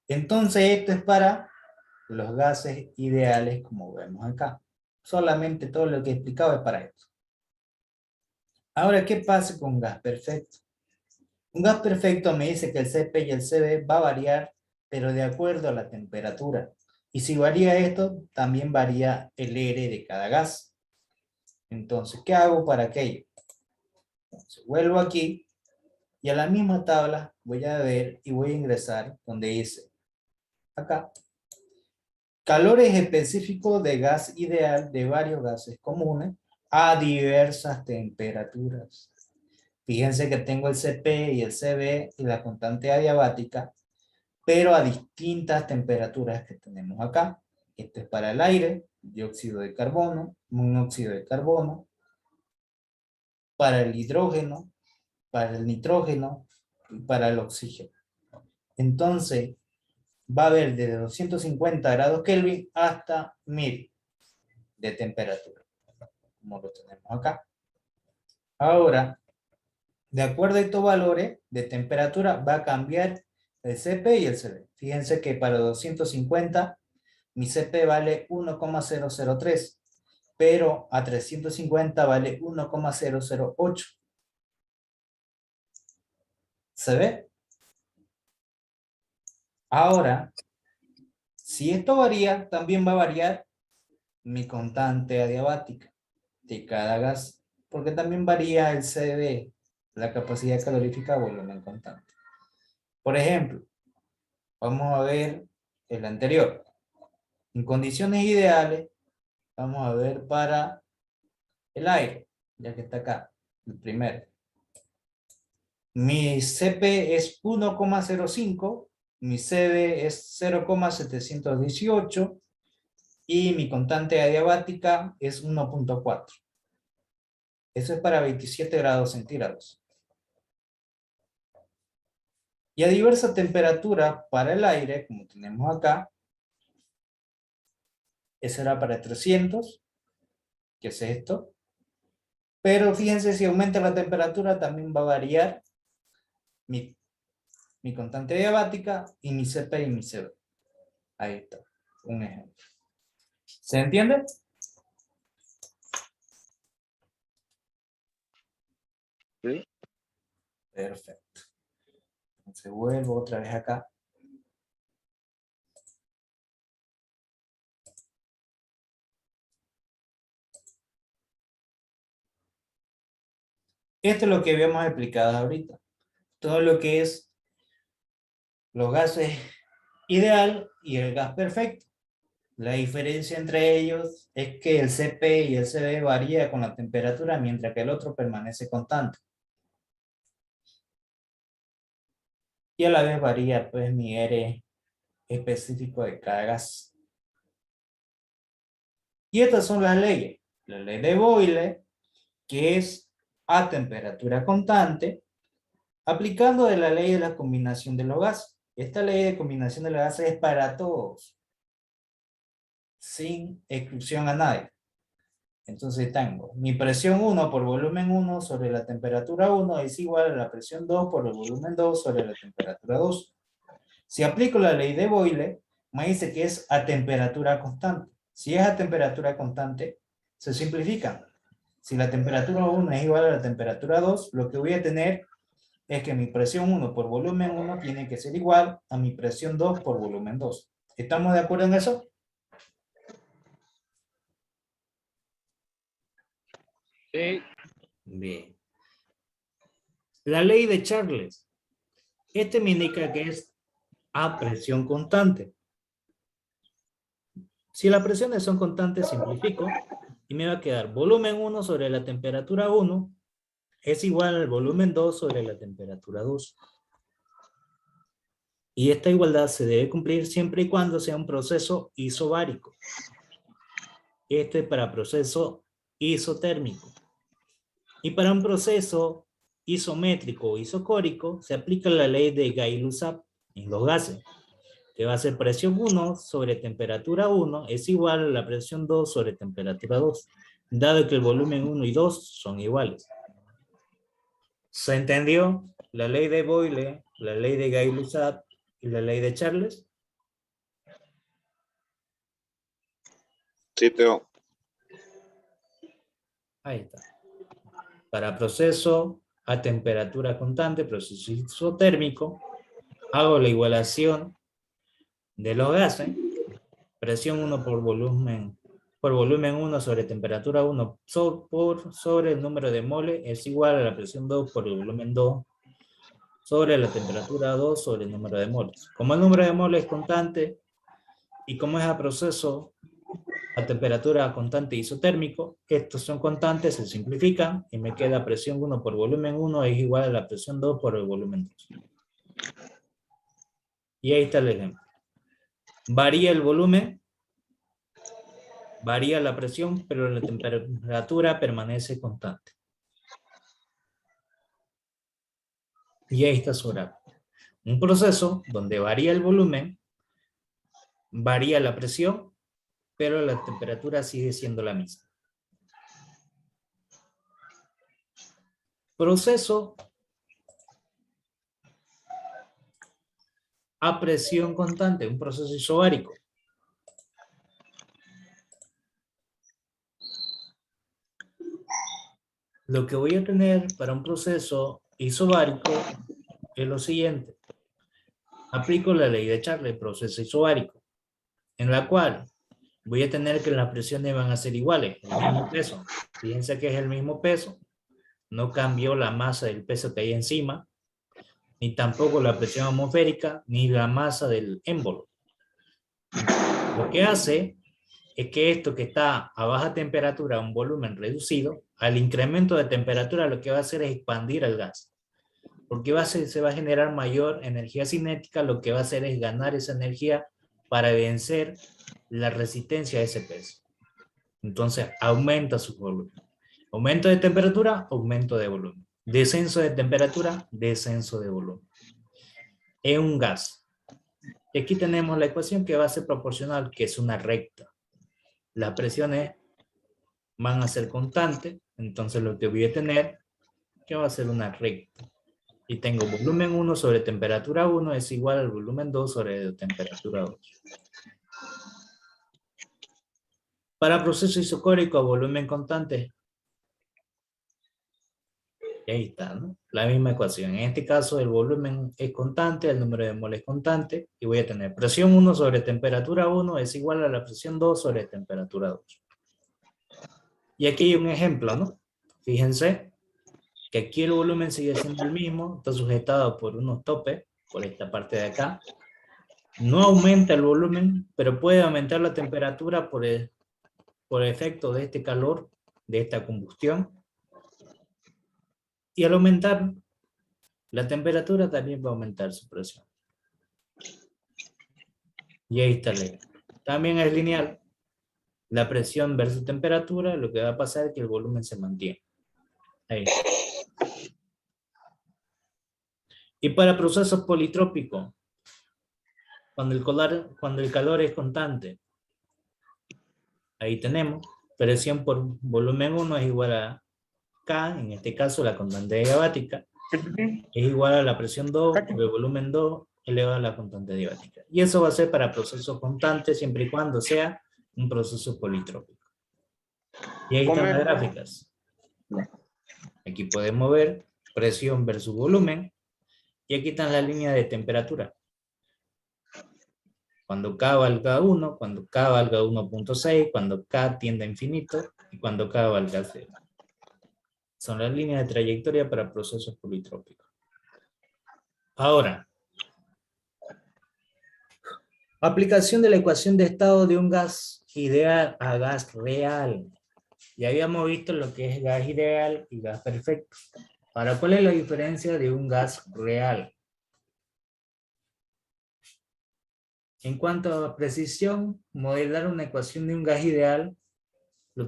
Entonces esto es para los gases ideales, como vemos acá. Solamente todo lo que he explicado es para esto. Ahora, ¿qué pasa con gas perfecto? Un gas perfecto me dice que el Cp y el Cv va a variar, pero de acuerdo a la temperatura. Y si varía esto, también varía el R de cada gas. Entonces, ¿qué hago para aquello? Entonces, vuelvo aquí y a la misma tabla voy a ver y voy a ingresar donde dice acá. Calores específicos de gas ideal de varios gases comunes a diversas temperaturas. Fíjense que tengo el Cp y el Cv y la constante adiabática, pero a distintas temperaturas que tenemos acá. Esto es para el aire, dióxido de carbono, monóxido de carbono, para el hidrógeno, para el nitrógeno y para el oxígeno. Entonces, va a haber desde 250 grados Kelvin hasta 1000 de temperatura, como lo tenemos acá. Ahora, de acuerdo a estos valores de temperatura, va a cambiar el Cp y el Cv. Fíjense que para 250, mi Cp vale 1,003, pero a 350 vale 1,008. ¿Se ve? Ahora, si esto varía, también va a variar mi constante adiabática de cada gas, porque también varía el Cv, la capacidad calorífica a volumen constante. Por ejemplo, vamos a ver el anterior. En condiciones ideales, vamos a ver para el aire, ya que está acá, el primero. Mi Cp es 1,05, mi Cv es 0,718 y mi constante adiabática es 1,4. Eso es para 27 grados centígrados. Y a diversa temperatura para el aire, como tenemos acá, ese será para 300, que es esto. Pero fíjense, si aumenta la temperatura, también va a variar mi constante adiabática y mi Cp y mi Cv. Ahí está, un ejemplo. ¿Se entiende? Sí. Perfecto. Entonces vuelvo otra vez acá. Esto es lo que habíamos explicado ahorita. Todo lo que es los gases ideal y el gas perfecto. La diferencia entre ellos es que el Cp y el Cv varía con la temperatura, mientras que el otro permanece constante. Y a la vez varía pues mi R específico de cada gas. Y estas son las leyes. La ley de Boyle, que es a temperatura constante, aplicando de la ley de la combinación de los gases. Esta ley de combinación de los gases es para todos, sin exclusión a nadie. Entonces tengo mi presión 1 por volumen 1 sobre la temperatura 1 es igual a la presión 2 por el volumen 2 sobre la temperatura 2. Si aplico la ley de Boyle, me dice que es a temperatura constante. Si es a temperatura constante, se simplifica. Si la temperatura 1 es igual a la temperatura 2, lo que voy a tener es que mi presión 1 por volumen 1 tiene que ser igual a mi presión 2 por volumen 2. ¿Estamos de acuerdo en eso? Sí. Bien. La ley de Charles. Este me indica que es a presión constante. Si las presiones son constantes, simplifico. Y me va a quedar volumen 1 sobre la temperatura 1 es igual al volumen 2 sobre la temperatura 2. Y esta igualdad se debe cumplir siempre y cuando sea un proceso isobárico. Este es para proceso isotérmico. Y para un proceso isométrico o isocórico se aplica la ley de Gay-Lussac en los gases, que va a ser presión 1 sobre temperatura 1 es igual a la presión 2 sobre temperatura 2, dado que el volumen 1 y 2 son iguales. ¿Se entendió? La ley de Boyle, la ley de Gay-Lussac y la ley de Charles. Sí, Teo. Ahí está. Para proceso a temperatura constante, proceso isotérmico, hago la igualación de los gases, presión 1 por volumen 1 sobre temperatura 1 sobre el número de moles es igual a la presión 2 por el volumen 2 sobre la temperatura 2 sobre el número de moles. Como el número de moles es constante y como es a proceso a temperatura constante isotérmico, estos son constantes, se simplifican y me queda presión 1 por volumen 1 es igual a la presión 2 por el volumen 2. Y ahí está el ejemplo. Varía el volumen, varía la presión, pero la temperatura permanece constante. Y ahí está su gráfico. Un proceso donde varía el volumen, varía la presión, pero la temperatura sigue siendo la misma. Proceso a presión constante, un proceso isobárico. Lo que voy a tener para un proceso isobárico es lo siguiente. Aplico la ley de Charles, proceso isobárico, en la cual voy a tener que las presiones van a ser iguales, el mismo peso. Fíjense que es el mismo peso, no cambió la masa del peso que hay encima, ni tampoco la presión atmosférica, ni la masa del émbolo. Lo que hace es que esto que está a baja temperatura, un volumen reducido, al incremento de temperatura lo que va a hacer es expandir el gas. Porque se va a generar mayor energía cinética, lo que va a hacer es ganar esa energía para vencer la resistencia a ese peso. Entonces aumenta su volumen. Aumento de temperatura, aumento de volumen. Descenso de temperatura, descenso de volumen. Es un gas. Y aquí tenemos la ecuación que va a ser proporcional, que es una recta. Las presiones van a ser constantes, entonces lo que voy a tener que va a ser una recta. Y tengo volumen 1 sobre temperatura 1 es igual al volumen 2 sobre temperatura 2. Para proceso isocórico a volumen constante, y ahí está, ¿no? La misma ecuación. En este caso el volumen es constante, el número de moles es constante, y voy a tener presión 1 sobre temperatura 1 es igual a la presión 2 sobre temperatura 2. Y aquí hay un ejemplo, ¿no? Fíjense que aquí el volumen sigue siendo el mismo, está sujetado por unos topes, por esta parte de acá. No aumenta el volumen, pero puede aumentar la temperatura por efecto de este calor, de esta combustión. Y al aumentar la temperatura también va a aumentar su presión. Y ahí está el ejemplo. También es lineal. La presión versus temperatura, lo que va a pasar es que el volumen se mantiene. Ahí. Y para procesos politrópicos, cuando el calor es constante, ahí tenemos presión por volumen 1 es igual a K, en este caso la constante adiabática, es igual a la presión 2 por el volumen 2 elevado a la constante adiabática. Y eso va a ser para procesos constantes siempre y cuando sea un proceso politrópico. Y ahí están las gráficas. Aquí podemos ver presión versus volumen. Y aquí están las líneas de temperatura. Cuando K valga 1, cuando K valga 1.6, cuando K tiende a infinito y cuando K valga 0. Son las líneas de trayectoria para procesos politrópicos. Ahora, aplicación de la ecuación de estado de un gas ideal a gas real. Ya habíamos visto lo que es gas ideal y gas perfecto. Ahora, ¿cuál es la diferencia de un gas real? En cuanto a precisión, modelar una ecuación de un gas ideal lo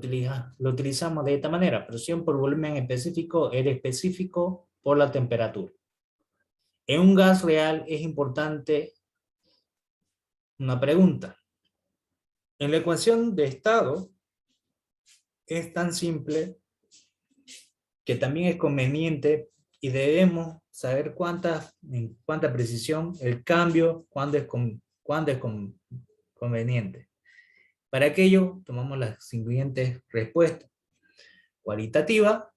utilizamos de esta manera: presión por volumen específico, R específico por la temperatura. En un gas real es importante una pregunta. En la ecuación de estado es tan simple que también es conveniente y debemos saber en cuánta precisión el cambio, cuándo es conveniente. Para aquello tomamos las siguientes respuestas. Cualitativa,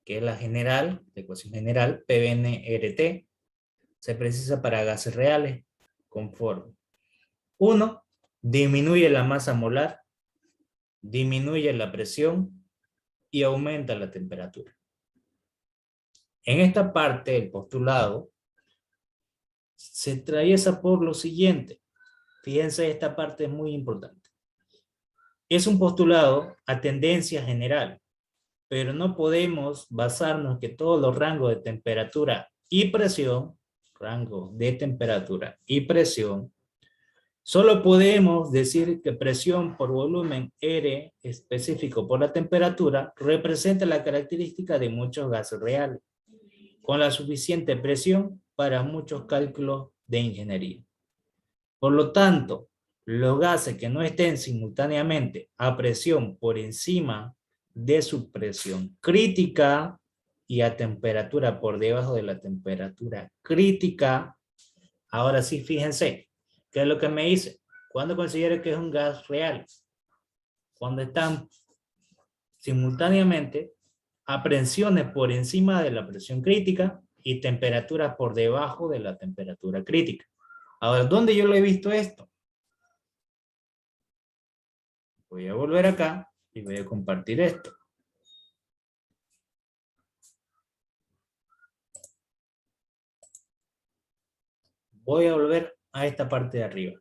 que es la general, la ecuación general, PBN-RT, se precisa para gases reales, conforme. 1. Disminuye la masa molar, disminuye la presión y aumenta la temperatura. En esta parte del postulado se atraviesa por lo siguiente. Fíjense, esta parte es muy importante. Es un postulado a tendencia general, pero no podemos basarnos que todos los rangos de temperatura y presión, solo podemos decir que presión por volumen R específico por la temperatura representa la característica de muchos gases reales, con la suficiente presión para muchos cálculos de ingeniería. Por lo tanto, los gases que no estén simultáneamente a presión por encima de su presión crítica y a temperatura por debajo de la temperatura crítica, ahora sí, fíjense, ¿qué es lo que me dice? ¿Cuándo considero que es un gas real? Cuando están simultáneamente a presiones por encima de la presión crítica y temperatura por debajo de la temperatura crítica. Ahora, ¿dónde yo lo he visto esto? Voy a volver acá y voy a compartir esto. Voy a volver a esta parte de arriba.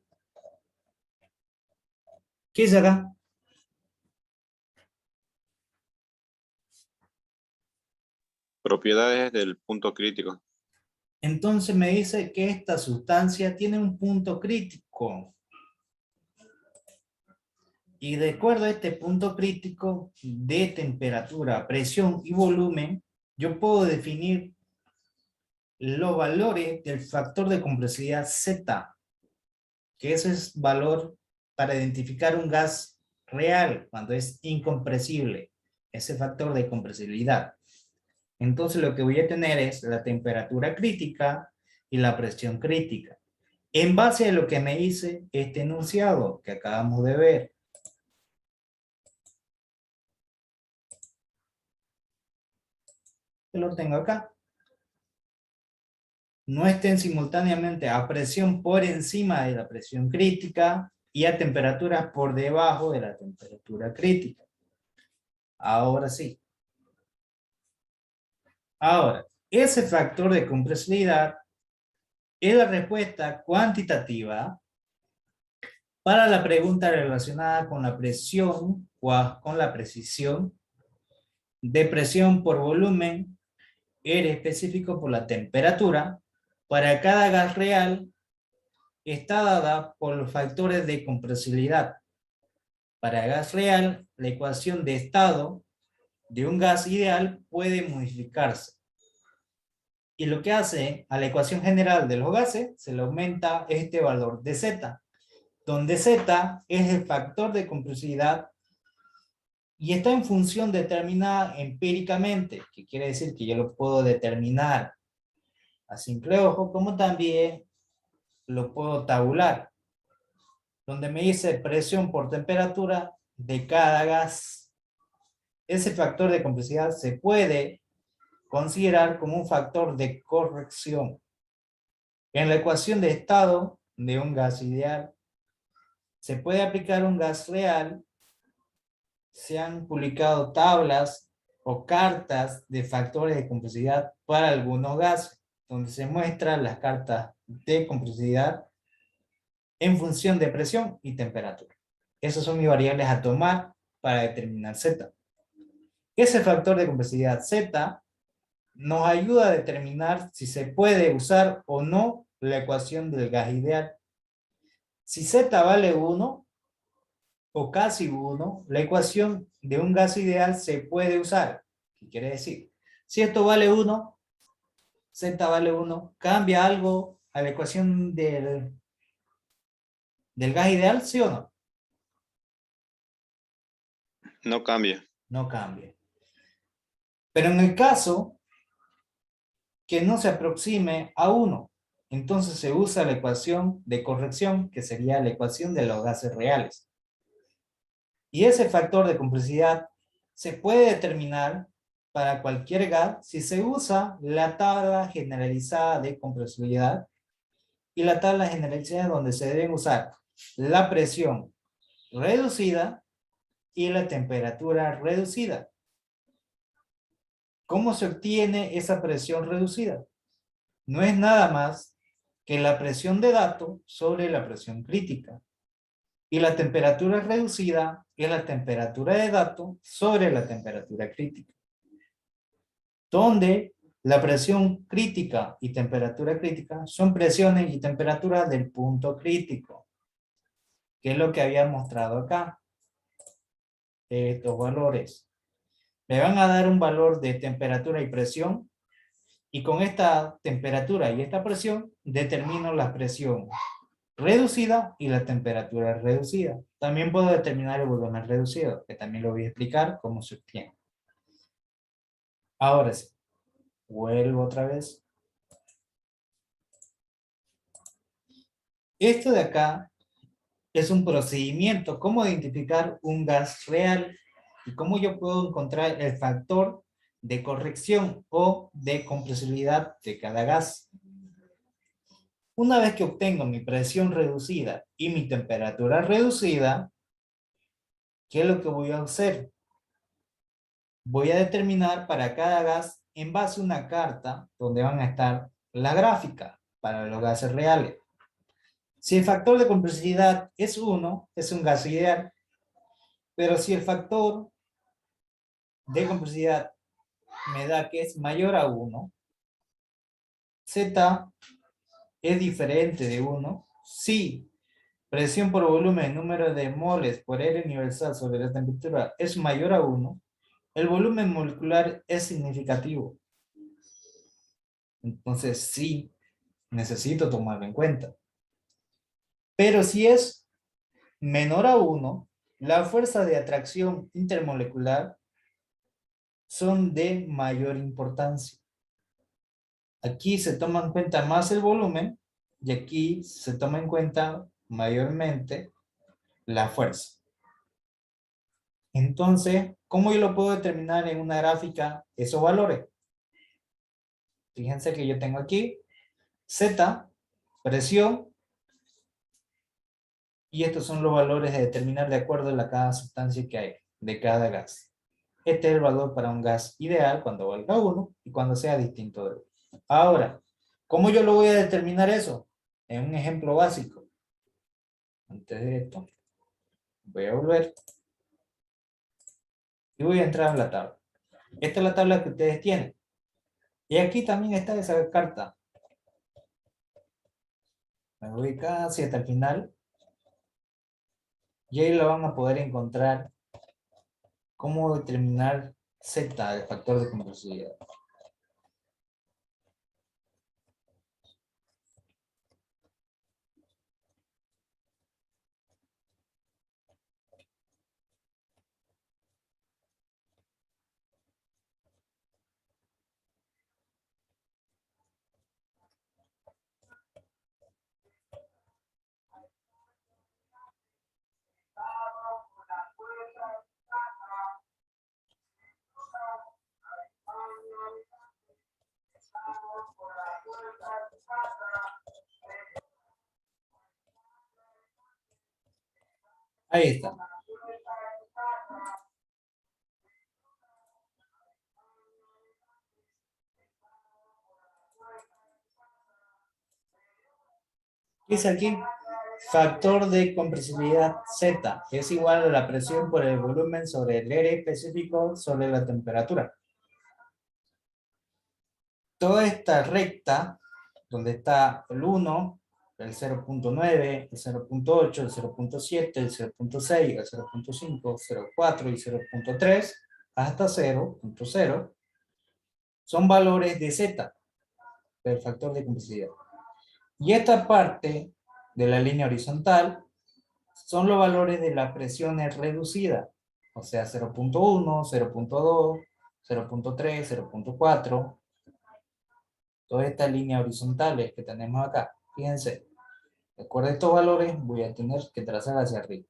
¿Qué dice acá? Propiedades del punto crítico. Entonces me dice que esta sustancia tiene un punto crítico. Y de acuerdo a este punto crítico de temperatura, presión y volumen, yo puedo definir los valores del factor de compresividad Z, que ese es valor para identificar un gas real cuando es incompresible, ese factor de compresibilidad. Entonces lo que voy a tener es la temperatura crítica y la presión crítica, en base a lo que me dice este enunciado que acabamos de ver. Yo lo tengo acá. No estén simultáneamente a presión por encima de la presión crítica y a temperaturas por debajo de la temperatura crítica. Ahora sí. Ahora, ese factor de compresibilidad es la respuesta cuantitativa para la pregunta relacionada con la presión o con la precisión de presión por volumen, R específico por la temperatura, para cada gas real está dada por los factores de compresibilidad. Para gas real, la ecuación de estado de un gas ideal puede modificarse. Y lo que hace a la ecuación general de los gases, se le aumenta este valor de Z, donde Z es el factor de compresibilidad y está en función determinada empíricamente, que quiere decir que yo lo puedo determinar a simple ojo, como también lo puedo tabular, donde me dice presión por temperatura de cada gas. Ese factor de compresibilidad se puede considerar como un factor de corrección. En la ecuación de estado de un gas ideal, se puede aplicar un gas real. Se han publicado tablas o cartas de factores de compresibilidad para algunos gases, donde se muestran las cartas de compresibilidad en función de presión y temperatura. Esas son mis variables a tomar para determinar Z. Ese factor de complejidad Z nos ayuda a determinar si se puede usar o no la ecuación del gas ideal. Si Z vale 1 o casi 1, la ecuación de un gas ideal se puede usar. ¿Qué quiere decir? Si esto vale 1, Z vale 1, ¿cambia algo a la ecuación del gas ideal? ¿Sí o no? No cambia. No cambia. Pero en el caso que no se aproxime a 1, entonces se usa la ecuación de corrección, que sería la ecuación de los gases reales. Y ese factor de complejidad se puede determinar para cualquier gas si se usa la tabla generalizada de compresibilidad y la tabla generalizada donde se deben usar la presión reducida y la temperatura reducida. ¿Cómo se obtiene esa presión reducida? No es nada más que la presión de dato sobre la presión crítica. Y la temperatura reducida es la temperatura de dato sobre la temperatura crítica. Donde la presión crítica y temperatura crítica son presiones y temperaturas del punto crítico, que es lo que había mostrado acá. Estos valores me van a dar un valor de temperatura y presión, y con esta temperatura y esta presión determino la presión reducida y la temperatura reducida. También puedo determinar el volumen reducido, que también lo voy a explicar cómo se obtiene. Ahora sí, vuelvo otra vez. Esto de acá es un procedimiento, cómo identificar un gas real y cómo yo puedo encontrar el factor de corrección o de compresibilidad de cada gas. Una vez que obtengo mi presión reducida y mi temperatura reducida, ¿qué es lo que voy a hacer? Voy a determinar para cada gas en base a una carta donde van a estar la gráfica para los gases reales. Si el factor de compresibilidad es 1, es un gas ideal. Pero si el factor de compresibilidad me da que es mayor a 1, Z es diferente de 1, si presión por volumen, número de moles por área universal sobre la temperatura es mayor a 1, el volumen molecular es significativo. Entonces sí, necesito tomarlo en cuenta. Pero si es menor a 1, la fuerza de atracción intermolecular son de mayor importancia. Aquí se toma en cuenta más el volumen y aquí se toma en cuenta mayormente la fuerza. Entonces, ¿cómo yo lo puedo determinar en una gráfica esos valores? Fíjense que yo tengo aquí Z, presión, y estos son los valores de determinar de acuerdo a la cada sustancia que hay, de cada gas. Este es el valor para un gas ideal cuando valga 1 y cuando sea distinto de 1. Ahora, ¿cómo yo lo voy a determinar eso? En un ejemplo básico. Antes de esto, voy a volver y voy a entrar a la tabla. Esta es la tabla que ustedes tienen. Y aquí también está esa carta. Me voy casi hasta el final. Y ahí lo van a poder encontrar cómo determinar Z, el factor de compresibilidad. Ahí está. Dice aquí, factor de compresibilidad Z es igual a la presión por el volumen sobre el R específico sobre la temperatura. Toda esta recta, donde está el 1, el 0.9, el 0.8, el 0.7, el 0.6, el 0.5, 0.4 y 0.3, hasta 0.0, son valores de Z, del factor de compresibilidad. Y esta parte de la línea horizontal son los valores de las presiones reducidas, o sea, 0.1, 0.2, 0.3, 0.4, todas estas líneas horizontales que tenemos acá. Fíjense, de acuerdo a estos valores voy a tener que trazar hacia arriba.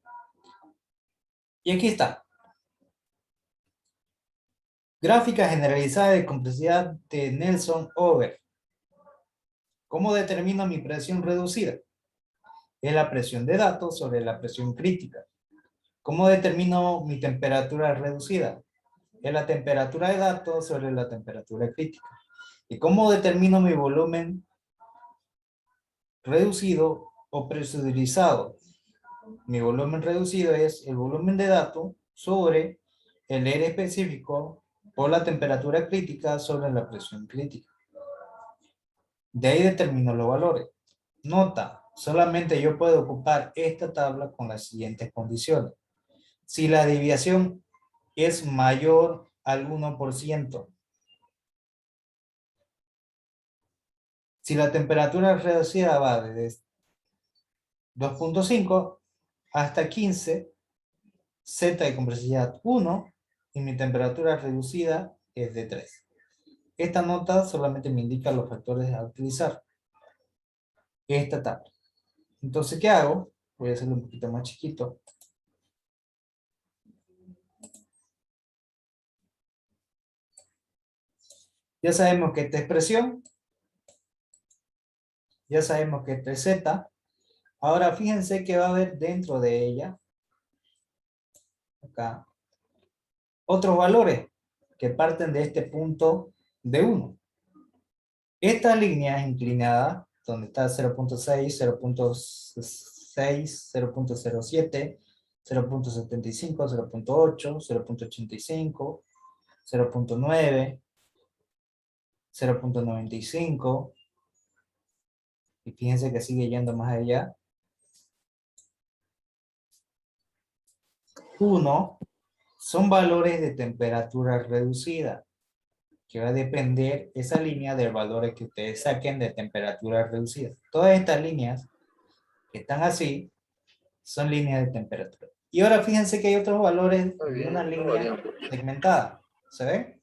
Y aquí está. Gráfica generalizada de compresibilidad de Nelson-Ober. ¿Cómo determino mi presión reducida? Es la presión de datos sobre la presión crítica. ¿Cómo determino mi temperatura reducida? Es la temperatura de datos sobre la temperatura crítica. ¿Y cómo determino mi volumen reducido o presurizado? Mi volumen reducido es el volumen de datos sobre el R específico por la temperatura crítica sobre la presión crítica. De ahí determino los valores. Nota, solamente yo puedo ocupar esta tabla con las siguientes condiciones. Si la desviación es mayor al 1%, si la temperatura reducida va desde 2.5 hasta 15, Z de compresibilidad 1 y mi temperatura reducida es de 3. Esta nota solamente me indica los factores a utilizar. Esta tabla. Entonces, ¿qué hago? Voy a hacerlo un poquito más chiquito. Ya sabemos que esta es presión. Ya sabemos que esta es Z. Ahora fíjense que va a haber dentro de ella, acá, otros valores que parten de este punto de 1. Esta línea es inclinada, donde está 0.6, 0.6, 0.07, 0.75, 0.8, 0.85, 0.9, 0.95, y fíjense que sigue yendo más allá. 1 son valores de temperatura reducida, que va a depender esa línea de valores que ustedes saquen de temperatura reducida. Todas estas líneas que están así son líneas de temperatura. Y ahora fíjense que hay otros valores de una línea segmentada. ¿Se ve?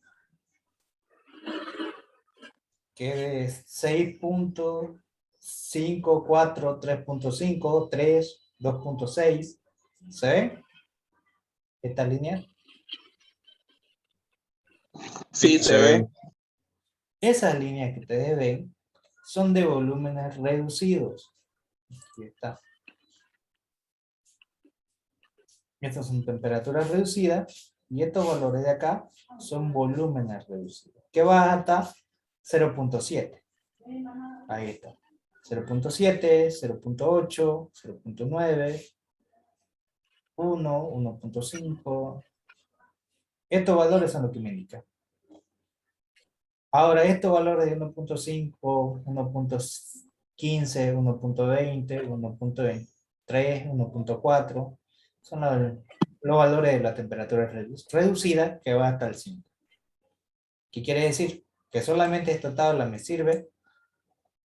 Que es 6.5, 4, 3.5, 3, 2.6. ¿Se ve? Esta línea. Sí, se ve. Esas líneas que ustedes ven son de volúmenes reducidos. Aquí está. Estas son temperaturas reducidas y estos valores de acá son volúmenes reducidos, que va hasta 0.7. Ahí está. 0.7, 0.8, 0.9, 1, 1.5. Estos valores son los que me indican. Ahora, estos valores de 1.5, 1.15, 1.20, 1.23, 1.4 son los valores de la temperatura reducida que va hasta el 5. ¿Qué quiere decir? Que solamente esta tabla me sirve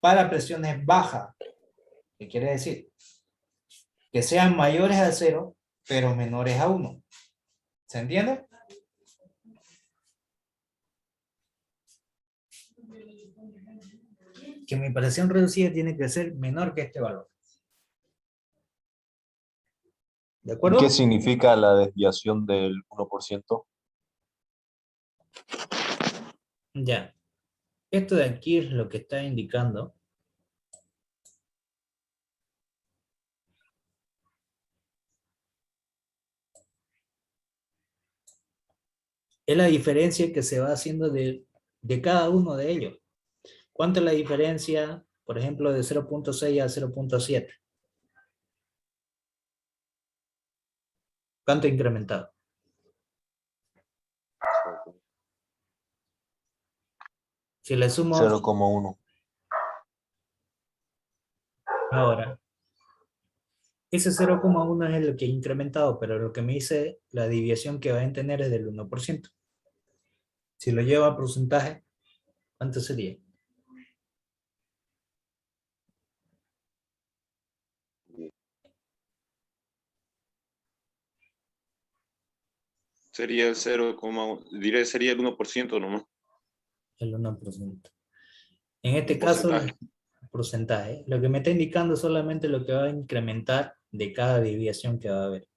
para presiones bajas. ¿Qué quiere decir? Que sean mayores a 0, pero menores a 1. ¿Se entiende? Que mi presión reducida tiene que ser menor que este valor. ¿De acuerdo? ¿Qué significa la desviación del 1%? Ya. Esto de aquí es lo que está indicando. Es la diferencia que se va haciendo de cada uno de ellos. ¿Cuánto es la diferencia, por ejemplo, de 0.6 a 0.7? ¿Cuánto ha incrementado? Si le sumo 0,1. ahora, ese 0,1 es el que he incrementado, pero lo que me dice la desviación que va a tener es del 1%. Si lo llevo a porcentaje, ¿cuánto sería? Sería el 0, diré, sería el 1% nomás. El 1%. En este Un caso, porcentaje. el porcentaje. Lo que me está indicando es solamente lo que va a incrementar de cada desviación que va a haber.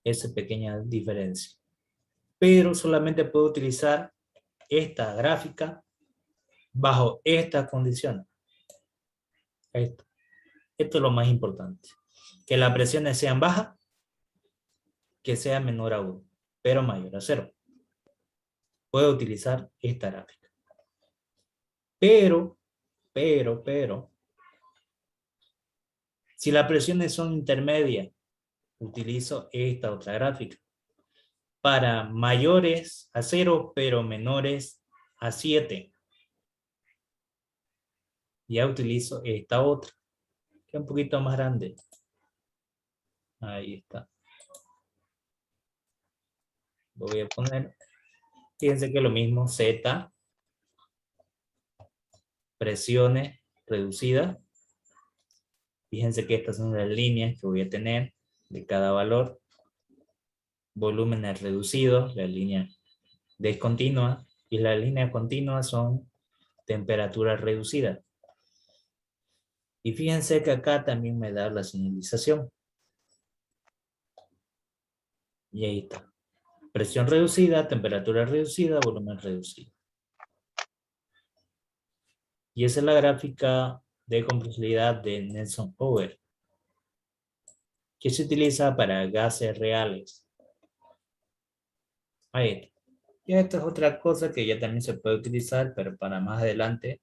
Esa pequeña diferencia. Pero solamente puedo utilizar esta gráfica bajo estas condiciones. Esto es lo más importante. Que las presiones sean bajas, que sea menor a 1, pero mayor a 0. Puedo utilizar esta gráfica. Pero, si las presiones son intermedias, utilizo esta otra gráfica. Para mayores a 0, pero menores a 7. Ya utilizo esta otra, que es un poquito más grande. Ahí está. Lo voy a poner. Fíjense que lo mismo, Z, presiones reducidas. Fíjense que estas son las líneas que voy a tener de cada valor. Volúmenes reducidos, la línea discontinua, y las líneas continuas son temperaturas reducidas. Y fíjense que acá también me da la señalización. Y ahí está. Presión reducida, temperatura reducida, volumen reducido. Y esa es la gráfica de compresibilidad de Nelson-Ober, que se utiliza para gases reales. Ahí está. Y esta es otra cosa que ya también se puede utilizar, pero para más adelante,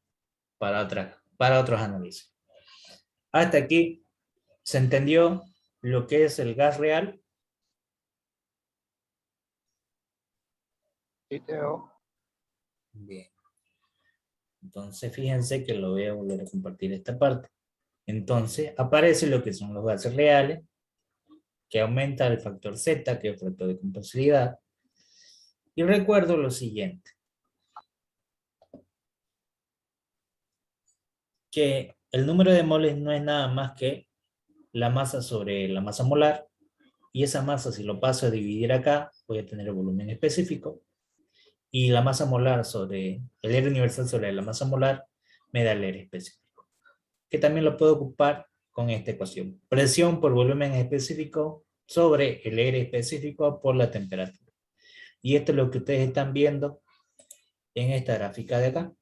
para otros análisis. Hasta aquí, ¿se entendió lo que es el gas real? Sí, Teo. Bien. Entonces, fíjense que lo voy a volver a compartir esta parte. Entonces, aparece lo que son los gases reales, que aumenta el factor Z, que es el factor de compresibilidad. Y recuerdo lo siguiente. Que el número de moles no es nada más que la masa sobre la masa molar. Y esa masa, si lo paso a dividir acá, voy a tener el volumen específico. Y la masa molar sobre el R universal sobre la masa molar me da el R específico. Que también lo puedo ocupar con esta ecuación. Presión por volumen específico sobre el R específico por la temperatura. Y esto es lo que ustedes están viendo en esta gráfica de acá.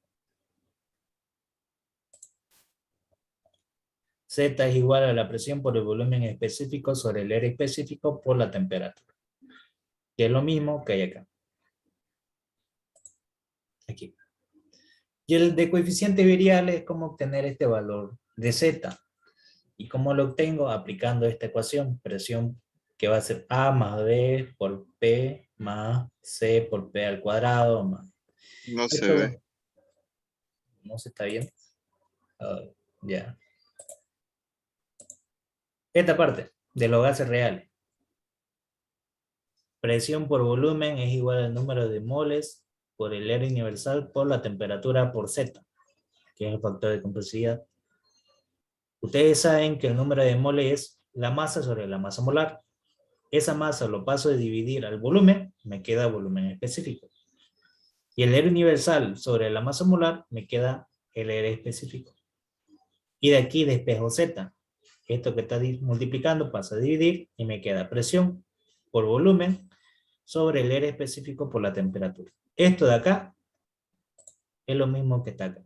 Z es igual a la presión por el volumen específico sobre el R específico por la temperatura. Que es lo mismo que hay acá. Aquí. Y el de coeficiente virial es como obtener este valor de Z. ¿Y cómo lo obtengo? Aplicando esta ecuación. Presión que va a ser A más B por P más C por P al cuadrado más. No se Esto ve. no se está viendo. Ya. Esta parte de los gases reales. Presión por volumen es igual al número de moles por el R universal por la temperatura por Z, que es el factor de compresibilidad. Ustedes saben que el número de moles es la masa sobre la masa molar. Esa masa lo paso de dividir al volumen, me queda volumen específico. Y el R universal sobre la masa molar me queda el R específico. Y de aquí despejo Z. Esto que está multiplicando pasa a dividir y me queda presión por volumen sobre el R específico por la temperatura. Esto de acá es lo mismo que está acá.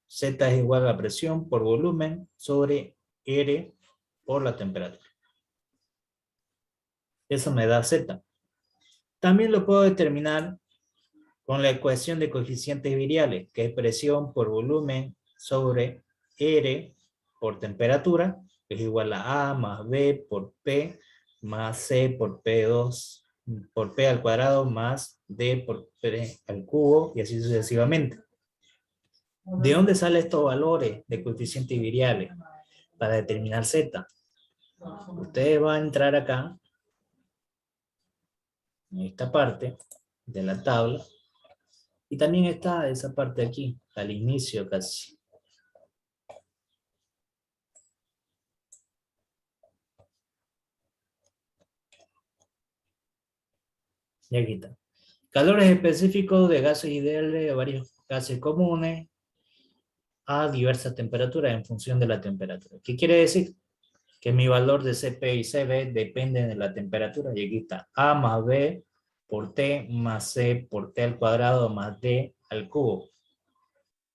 Z es igual a la presión por volumen sobre R por la temperatura. Eso me da Z. También lo puedo determinar con la ecuación de coeficientes viriales, que es presión por volumen sobre R por temperatura, que es igual a A más B por P más C por P2 por P al cuadrado más D por P al cubo y así sucesivamente. ¿De dónde salen estos valores de coeficientes y variables para determinar Z? Ustedes van a entrar acá, en esta parte de la tabla, y también está esa parte aquí, al inicio casi. Y aquí está. Calores específicos de gases ideales de varios gases comunes a diversas temperaturas en función de la temperatura. ¿Qué quiere decir? Que mi valor de Cp y Cv depende de la temperatura. Y aquí está A más B por T más C por T al cuadrado más D al cubo.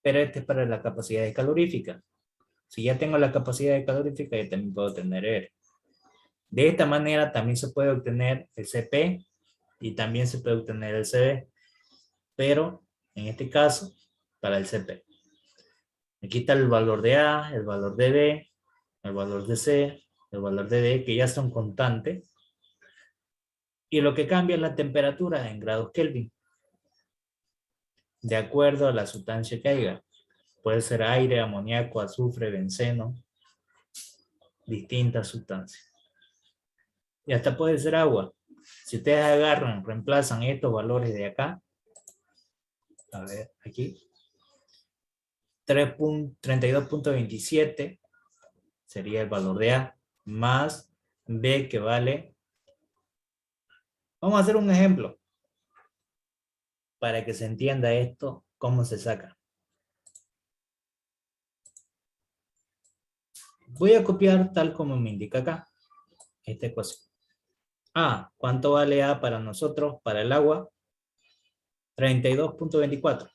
Pero este es para la capacidad de calorífica. Si ya tengo la capacidad de calorífica, yo también puedo obtener R. De esta manera también se puede obtener el Cp y también se puede obtener el Cv. Pero en este caso, para el Cp. Aquí está el valor de A, el valor de B, el valor de C, el valor de D, que ya son constantes. Y lo que cambia es la temperatura en grados Kelvin, de acuerdo a la sustancia que haya. Puede ser aire, amoníaco, azufre, benceno, distintas sustancias. Y hasta puede ser agua. Si ustedes agarran, reemplazan estos valores de acá, a ver, aquí, 32.27 sería el valor de A, más B que vale. Vamos a hacer un ejemplo para que se entienda esto, cómo se saca. Voy a copiar tal como me indica acá, esta ecuación. A, ¿cuánto vale A para nosotros, para el agua? 32.24.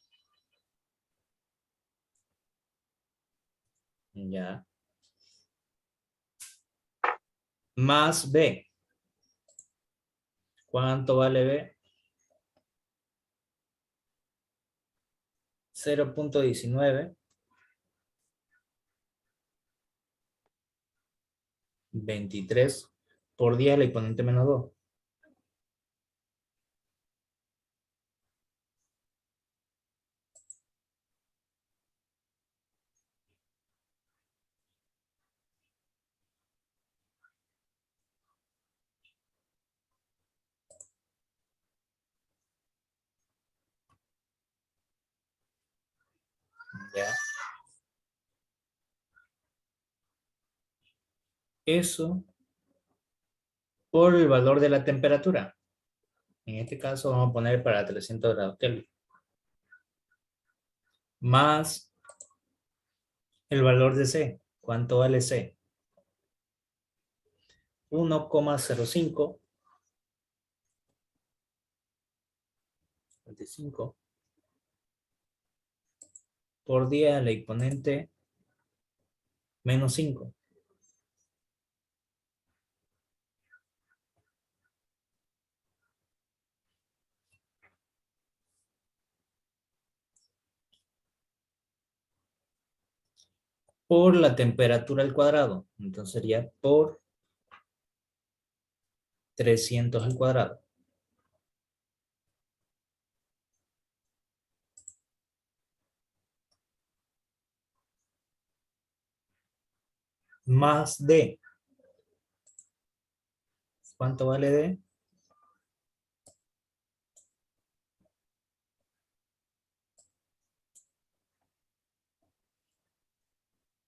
Ya. Más B. ¿Cuánto vale B? 0.19. 23 por 10 al exponente menos 2. Ya. Eso por el valor de la temperatura. En este caso vamos a poner para 300 grados Kelvin. Más el valor de C. ¿Cuánto vale C? 1,05. 25 por 10 al exponente menos 5. Por la temperatura al cuadrado. Entonces sería por 300 al cuadrado. Más D. ¿Cuánto vale D?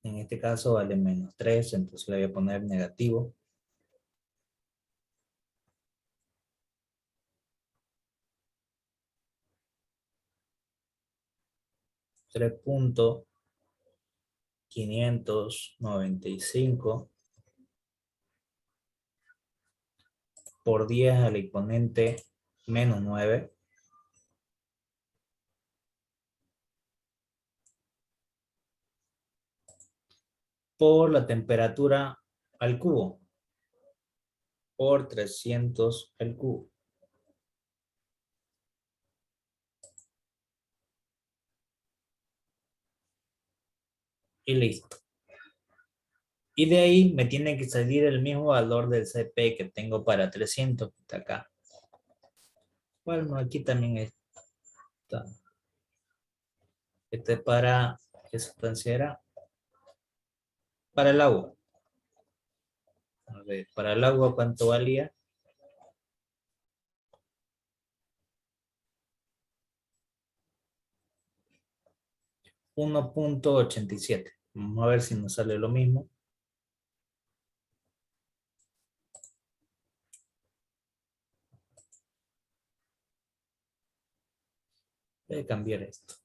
En este caso vale menos 3, entonces le voy a poner negativo. $3.595 por 10 al exponente menos 9 por la temperatura al cubo por 300 al cubo. Y listo. Y de ahí me tiene que salir el mismo valor del CP que tengo para 300, que está acá. Bueno, aquí también está. Este es para, ¿qué sustancia era? Para el agua. A ver, para el agua, ¿cuánto valía? 1.87. Vamos a ver si nos sale lo mismo. Voy a cambiar esto.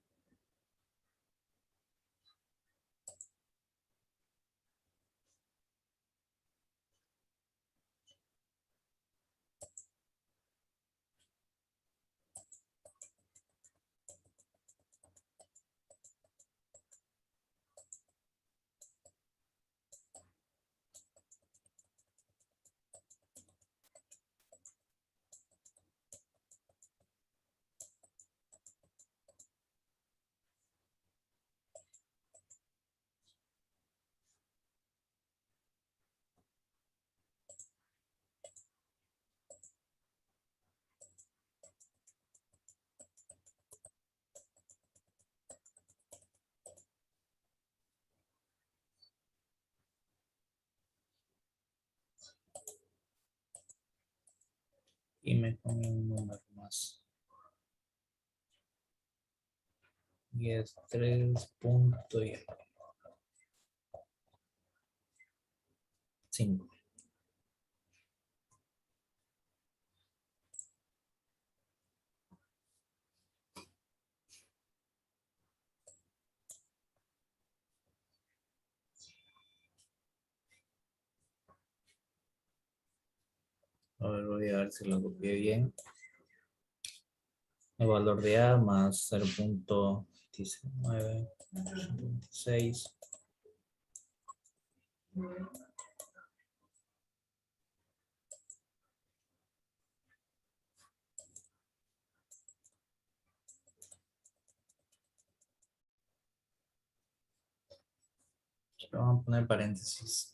Y me pone un número más. Y es 3.5. A ver, voy a ver si lo copié bien. El valor de A más 0.19, 6. Vamos a poner paréntesis.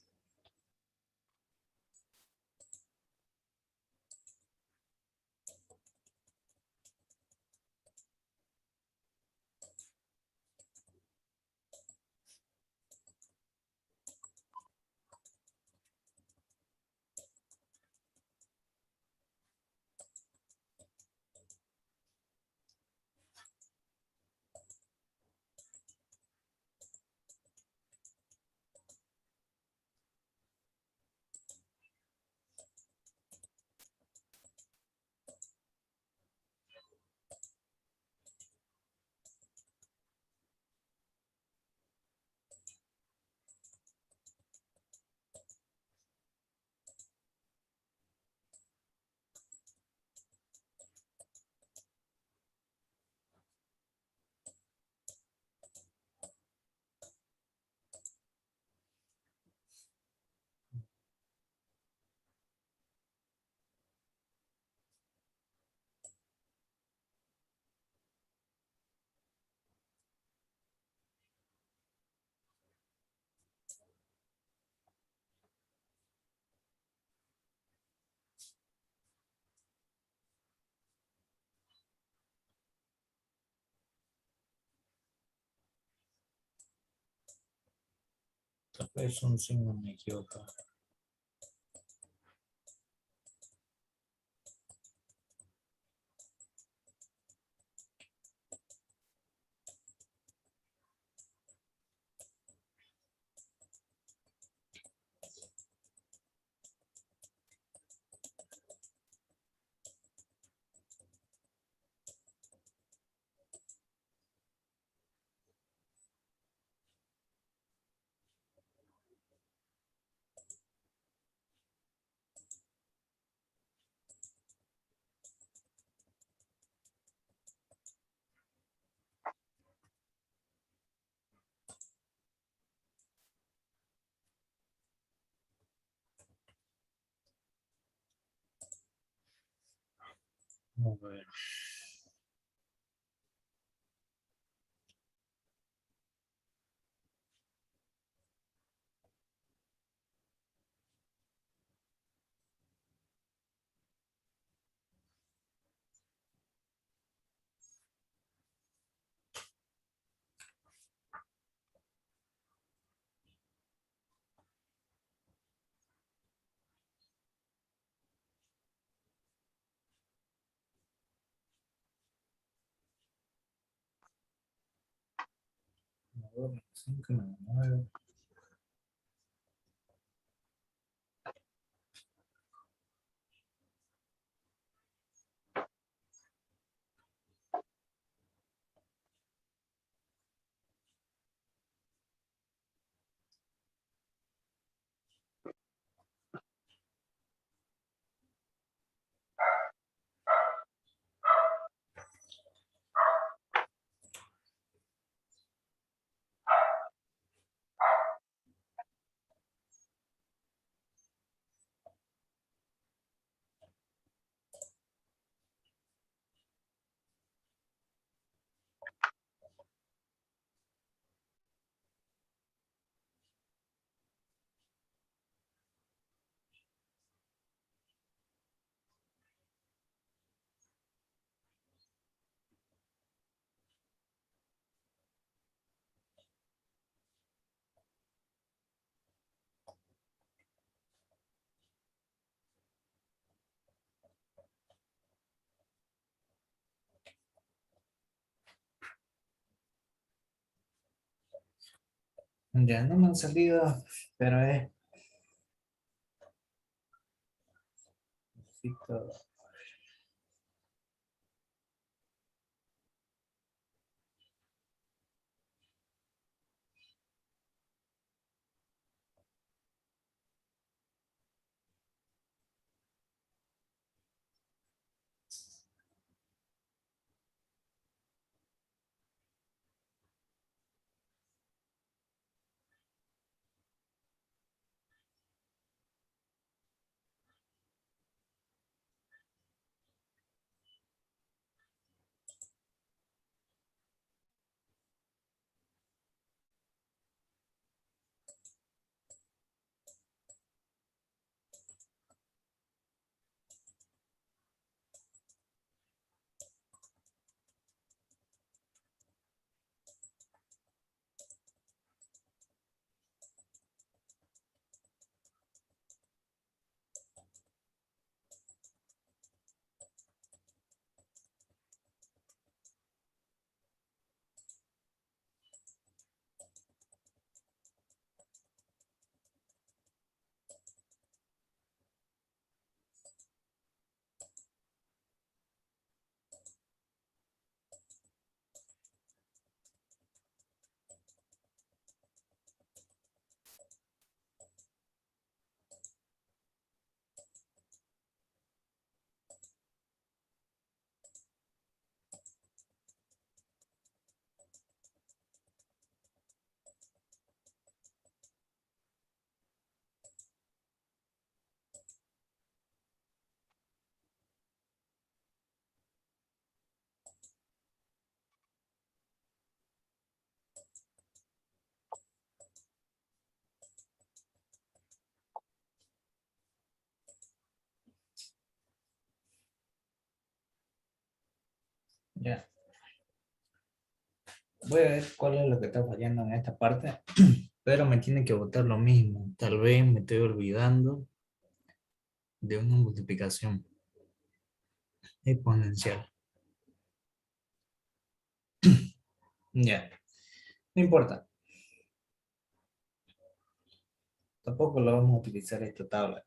Tal vez un signo me equivoco. Vamos a ver. 5 menos 9. Ya no me han salido, pero es... necesito- Ya. Voy a ver cuál es lo que está fallando en esta parte, pero me tiene que botar lo mismo. Tal vez me estoy olvidando de una multiplicación exponencial. Ya, no importa. Tampoco lo vamos a utilizar esta tabla,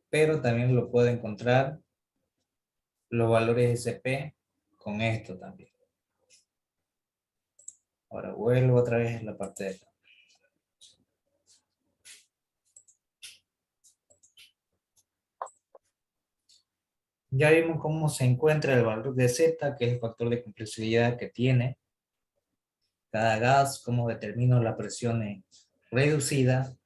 pero también lo puedo encontrar los valores SP con esto también. Ahora vuelvo otra vez a la parte de acá. Ya vimos cómo se encuentra el valor de Z, que es el factor de compresibilidad que tiene cada gas, cómo determino la presión reducida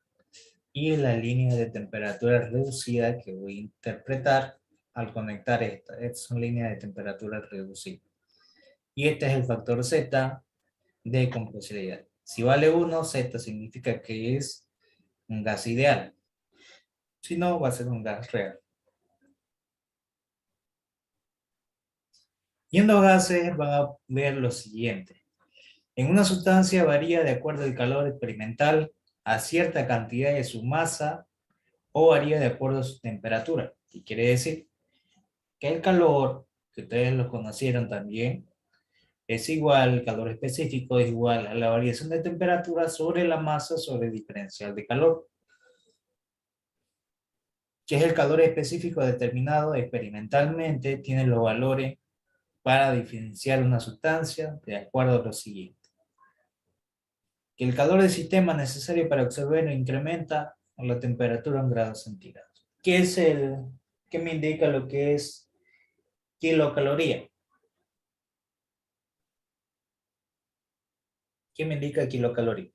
y la línea de temperatura reducida que voy a interpretar al conectar esta. Estas son líneas de temperatura reducida. Y este es el factor Z de compresibilidad. Si vale 1, Z significa que es un gas ideal. Si no, va a ser un gas real. Yendo a gases, van a ver lo siguiente. En una sustancia varía de acuerdo al calor experimental a cierta cantidad de su masa o varía de acuerdo a su temperatura. ¿Qué quiere decir? Que el calor, que ustedes lo conocieron también, es igual, el calor específico es igual a la variación de temperatura sobre la masa sobre el diferencial de calor, que es el calor específico determinado experimentalmente, tiene los valores para diferenciar una sustancia de acuerdo a lo siguiente. Que el calor del sistema necesario para observarlo incrementa la temperatura en grados centígrados. ¿Qué me indica lo que es kilocaloría? ¿Qué me indica kilocaloría?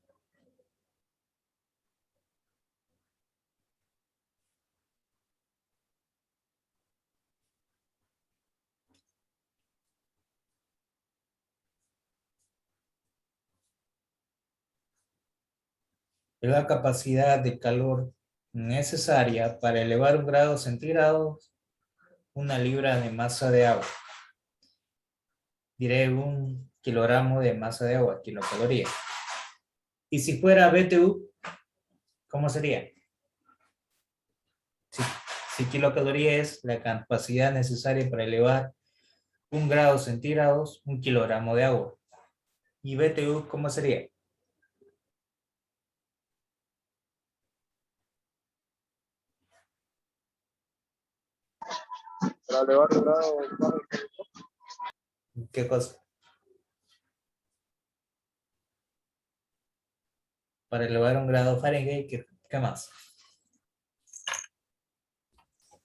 Es la capacidad de calor necesaria para elevar un grado centígrado una libra de masa de agua. Diré 1 kilogramo de masa de agua, kilocaloría. Y si fuera BTU, ¿cómo sería? Si kilocaloría es la capacidad necesaria para elevar 1 grado centígrados, 1 kilogramo de agua. ¿Y BTU cómo sería? Para elevar el grado ¿Qué cosa? Para elevar 1 grado Fahrenheit, ¿qué más?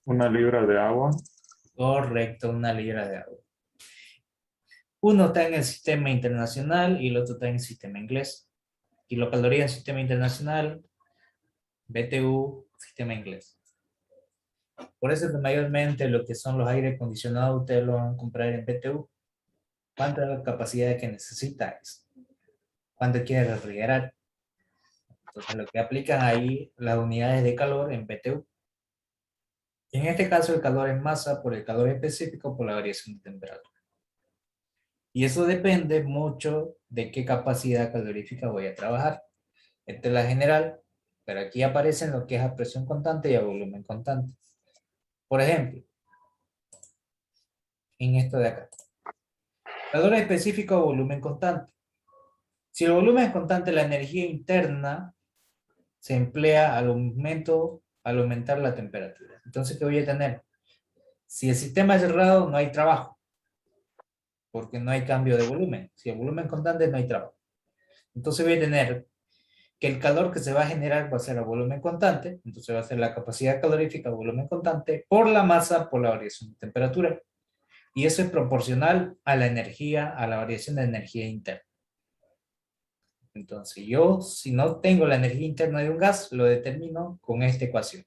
1 libra de agua. Correcto, 1 libra de agua. Uno está en el sistema internacional y el otro está en el sistema inglés. Kilocaloría en sistema internacional, BTU, sistema inglés. Por eso que mayormente lo que son los aire acondicionados ustedes lo van a comprar en BTU. ¿Cuánta es la capacidad que necesitas? ¿Cuánto quieres refrigerar? Entonces lo que aplican ahí las unidades de calor en BTU. Y en este caso el calor es masa por el calor específico por la variación de temperatura. Y eso depende mucho de qué capacidad calorífica voy a trabajar. Esta es la general, pero aquí aparecen lo que es a presión constante y a volumen constante. Por ejemplo, en esto de acá. Calor específico a volumen constante. Si el volumen es constante, la energía interna se emplea al aumentar la temperatura. Entonces, ¿qué voy a tener? Si el sistema es cerrado, no hay trabajo, porque no hay cambio de volumen. Si el volumen es constante, no hay trabajo. Entonces voy a tener que el calor que se va a generar va a ser a volumen constante, entonces va a ser la capacidad calorífica a volumen constante por la masa por la variación de temperatura. Y eso es proporcional a la energía, a la variación de energía interna. Entonces yo, si no tengo la energía interna de un gas, lo determino con esta ecuación.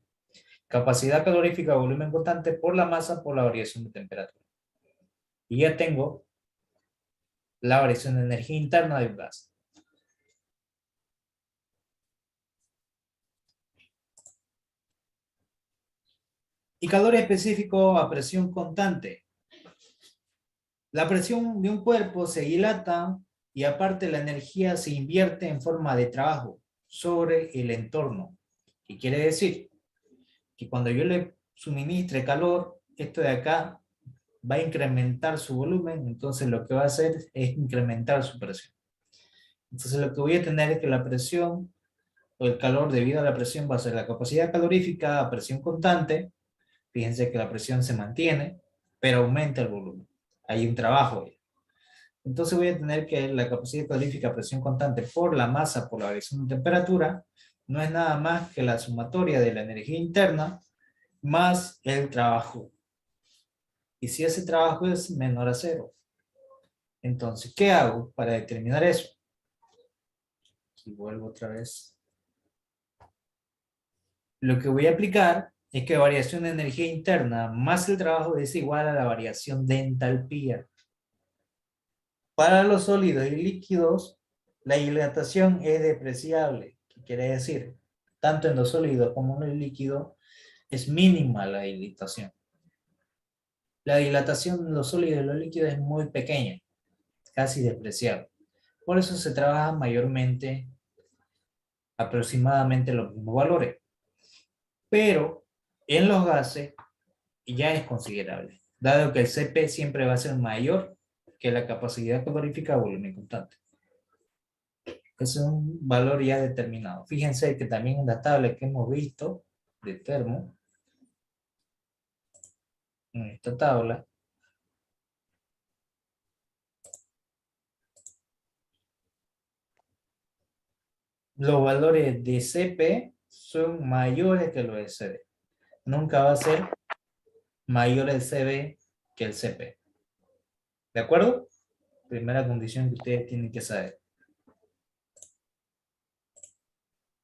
Capacidad calorífica a volumen constante por la masa por la variación de temperatura. Y ya tengo la variación de energía interna de un gas. Y calor específico a presión constante. La presión de un cuerpo se dilata y aparte la energía se invierte en forma de trabajo sobre el entorno. ¿Qué quiere decir? Que cuando yo le suministre calor, esto de acá va a incrementar su volumen, entonces lo que va a hacer es incrementar su presión. Entonces lo que voy a tener es que la presión o el calor debido a la presión va a ser la capacidad calorífica a presión constante. Fíjense que la presión se mantiene, pero aumenta el volumen. Hay un trabajo ahí. Entonces voy a tener que la capacidad calorífica a presión constante por la masa por la variación de temperatura no es nada más que la sumatoria de la energía interna más el trabajo. Y si ese trabajo es menor a 0. Entonces, ¿qué hago para determinar eso? Aquí vuelvo otra vez. Lo que voy a aplicar es que variación de energía interna más el trabajo es igual a la variación de entalpía. Para los sólidos y líquidos, la dilatación es depreciable. ¿Qué quiere decir? Tanto en los sólidos como en el líquido es mínima la dilatación. La dilatación en los sólidos y los líquidos es muy pequeña, casi despreciable. Por eso se trabaja mayormente aproximadamente los mismos valores. Pero en los gases ya es considerable, dado que el Cp siempre va a ser mayor que la capacidad calorífica de volumen constante. Es un valor ya determinado. Fíjense que también en la tabla que hemos visto de termo, en esta tabla, los valores de CP son mayores que los de CD. Nunca va a ser mayor el CB que el CP. ¿De acuerdo? Primera condición que ustedes tienen que saber.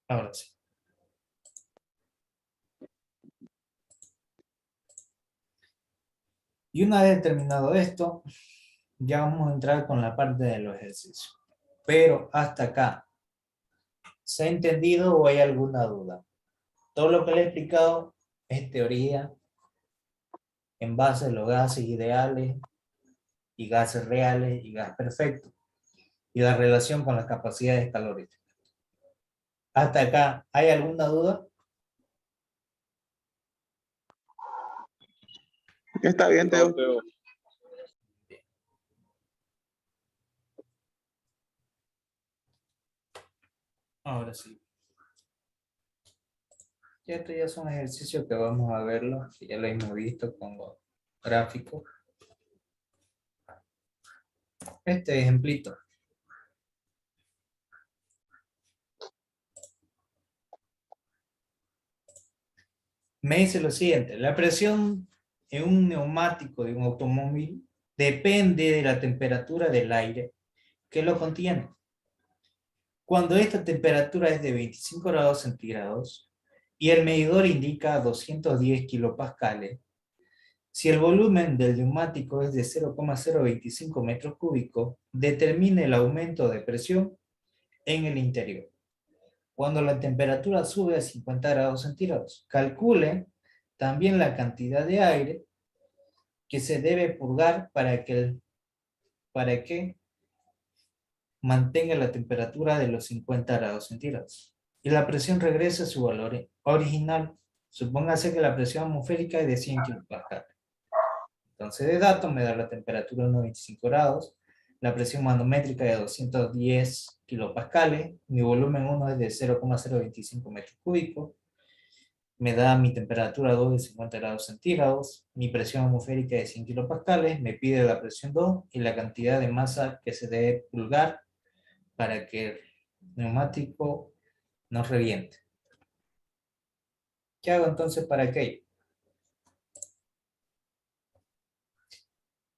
Ahora sí. Y una vez determinado esto, ya vamos a entrar con la parte de los ejercicios. Pero hasta acá, ¿se ha entendido o hay alguna duda? Todo lo que le he explicado es teoría en base a los gases ideales y gases reales y gas perfecto y la relación con las capacidades caloríficas. Hasta acá, ¿hay alguna duda? Está bien, Teo. Ahora sí. Ya estos ya son ejercicios que vamos a verlo, que ya lo hemos visto con los gráficos. Este ejemplito. Me dice lo siguiente, la presión en un neumático de un automóvil depende de la temperatura del aire que lo contiene. Cuando esta temperatura es de 25 grados centígrados y el medidor indica 210 kilopascales, si el volumen del neumático es de 0,025 metros cúbicos, determine el aumento de presión en el interior. Cuando la temperatura sube a 50 grados centígrados, calcule también la cantidad de aire que se debe purgar para que mantenga la temperatura de los 50 grados centígrados. Y la presión regresa a su valor original. Supóngase que la presión atmosférica es de 100 kilopascales. Entonces de datos me da la temperatura de 95 grados, la presión manométrica de 210 kilopascales, mi volumen 1 es de 0,025 metros cúbicos, me da mi temperatura 2 de 50 grados centígrados, mi presión atmosférica de 100 kilopascales, me pide la presión 2 y la cantidad de masa que se debe purgar para que el neumático no reviente. ¿Qué hago entonces para aquello?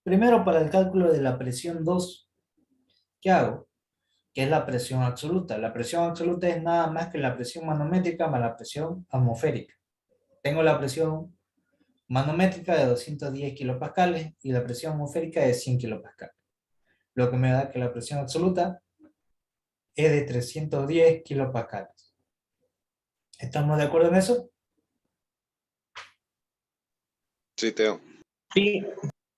Primero, para el cálculo de la presión 2, ¿qué hago? Que es la presión absoluta. La presión absoluta es nada más que la presión manométrica más la presión atmosférica. Tengo la presión manométrica de 210 kilopascales y la presión atmosférica de 100 kilopascales. Lo que me da que la presión absoluta es de 310 kilopascales. ¿Estamos de acuerdo en eso? Sí, Teo. Sí.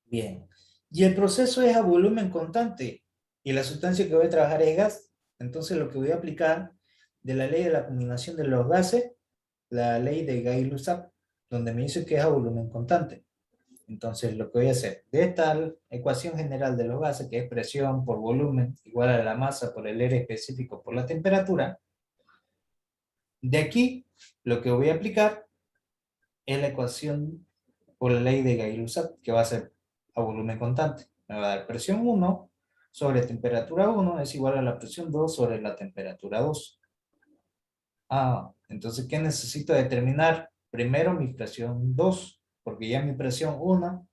Bien. Y el proceso es a volumen constante y la sustancia que voy a trabajar es gas. Entonces lo que voy a aplicar de la ley de la combinación de los gases, la ley de Gay-Lussac, donde me dice que es a volumen constante. Entonces lo que voy a hacer, de esta ecuación general de los gases, que es presión por volumen igual a la masa por el R específico por la temperatura, de aquí lo que voy a aplicar es la ecuación por la ley de Gay-Lussac, que va a ser a volumen constante. Me va a dar presión 1 sobre temperatura 1 es igual a la presión 2 sobre la temperatura 2. Entonces, ¿qué necesito determinar? Primero mi presión 2, porque ya mi presión 1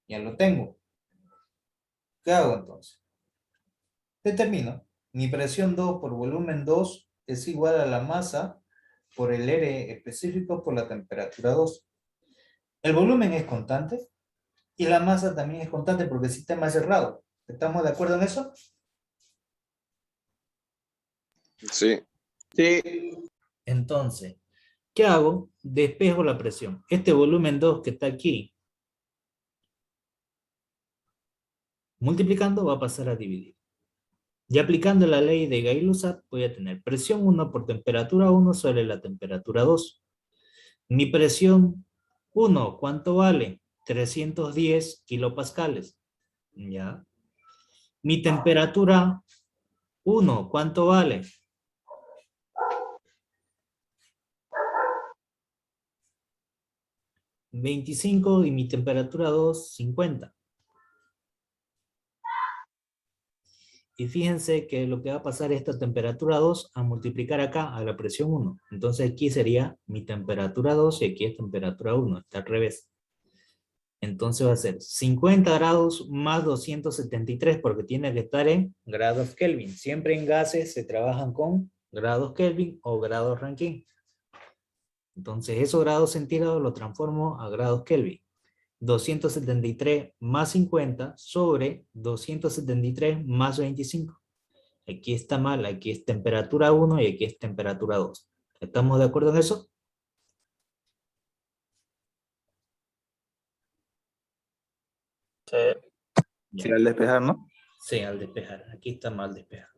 ya lo tengo. ¿Qué hago entonces? Determino. Mi presión 2 por volumen 2 es igual a la masa por el R específico por la temperatura 2. El volumen es constante y la masa también es constante porque el sistema es cerrado. ¿Estamos de acuerdo en eso? Sí. Sí. Entonces, ¿qué hago? Despejo la presión. Este volumen 2 que está aquí, multiplicando va a pasar a dividir. Y aplicando la ley de Gay-Lussac voy a tener presión 1 por temperatura 1 sobre la temperatura 2. Mi presión 1, ¿cuánto vale? 310 kilopascales. ¿Ya? Mi temperatura 1, ¿cuánto vale? 25 y mi temperatura 2, 50. Y fíjense que lo que va a pasar es esta temperatura 2 a multiplicar acá a la presión 1. Entonces aquí sería mi temperatura 2 y aquí es temperatura 1. Está al revés. Entonces va a ser 50 grados más 273 porque tiene que estar en grados Kelvin. Siempre en gases se trabajan con grados Kelvin o grados Rankine. Entonces esos grados centígrados los transformo a grados Kelvin. 273 más 50 sobre 273 más 25. Aquí está mal, aquí es temperatura 1 y aquí es temperatura 2. ¿Estamos de acuerdo en eso? Sí, sí, Ya. al despejar, ¿no? Sí, al despejar. Aquí está mal despejado.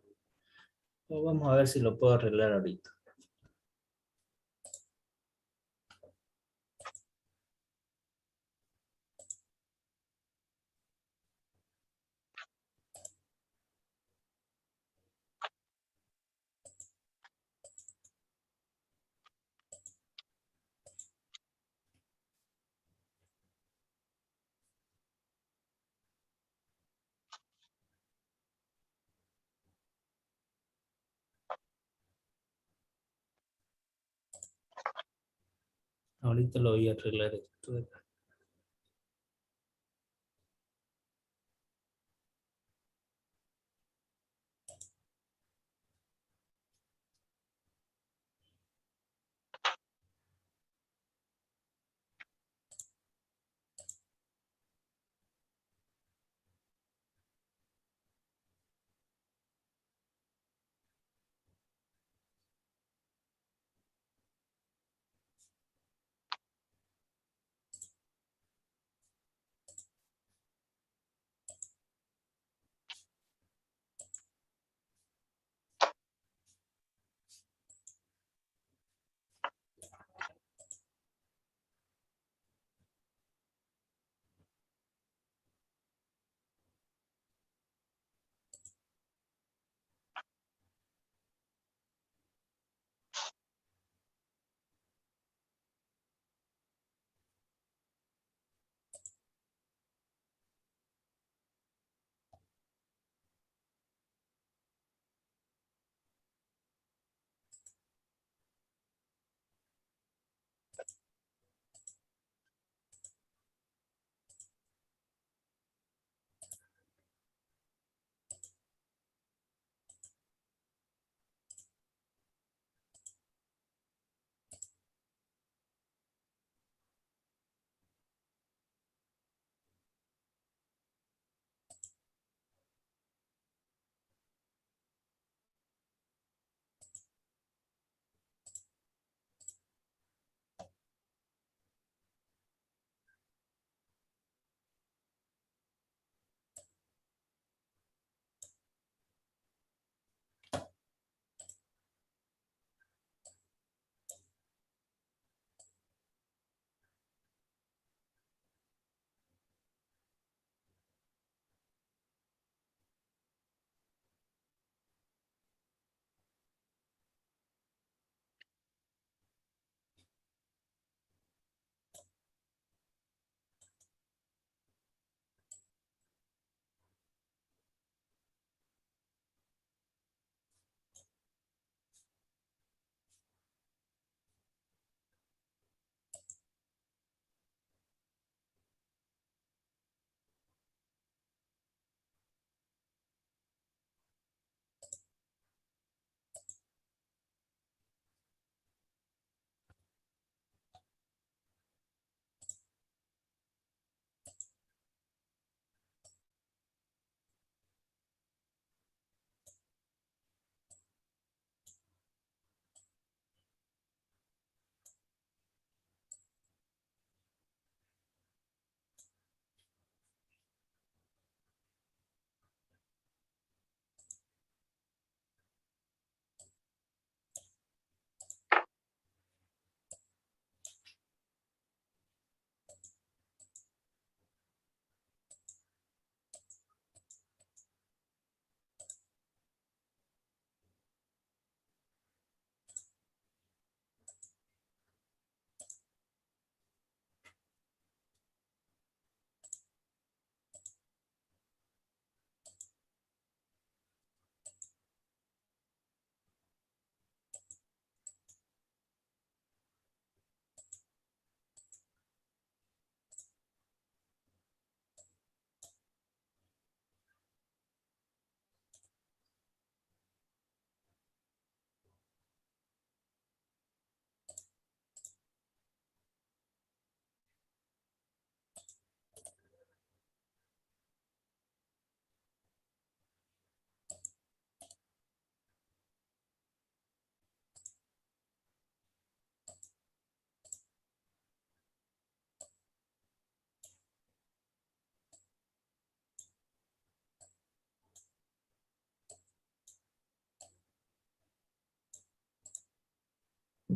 Pues vamos a ver si lo puedo arreglar ahorita. Ahorita lo voy a arreglar esto de acá.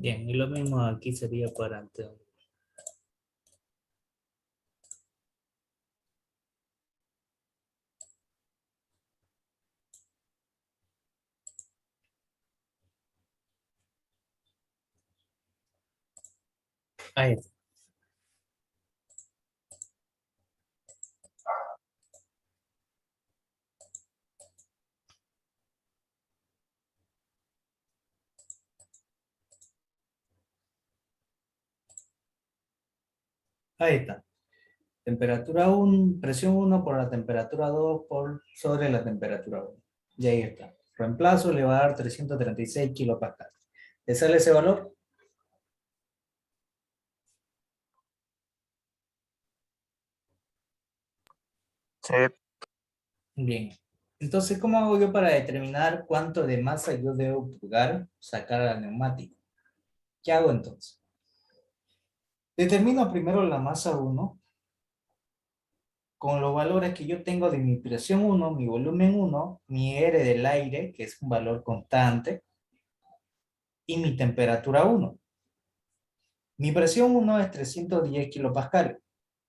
Bien, y lo mismo aquí sería para T1. Ahí está. Ahí está. Temperatura 1, presión 1 por la temperatura 2 por sobre la temperatura 1. Y ahí está. Reemplazo le va a dar 336 kilopascales. ¿Le sale ese valor? Sí, Bien. Entonces, ¿cómo hago yo para determinar cuánto de masa yo debo purgar, sacar al neumático? ¿Qué hago entonces? Determino primero la masa 1 con los valores que yo tengo de mi presión 1, mi volumen 1, mi R del aire, que es un valor constante, y mi temperatura 1. Mi presión 1 es 310 kilopascales,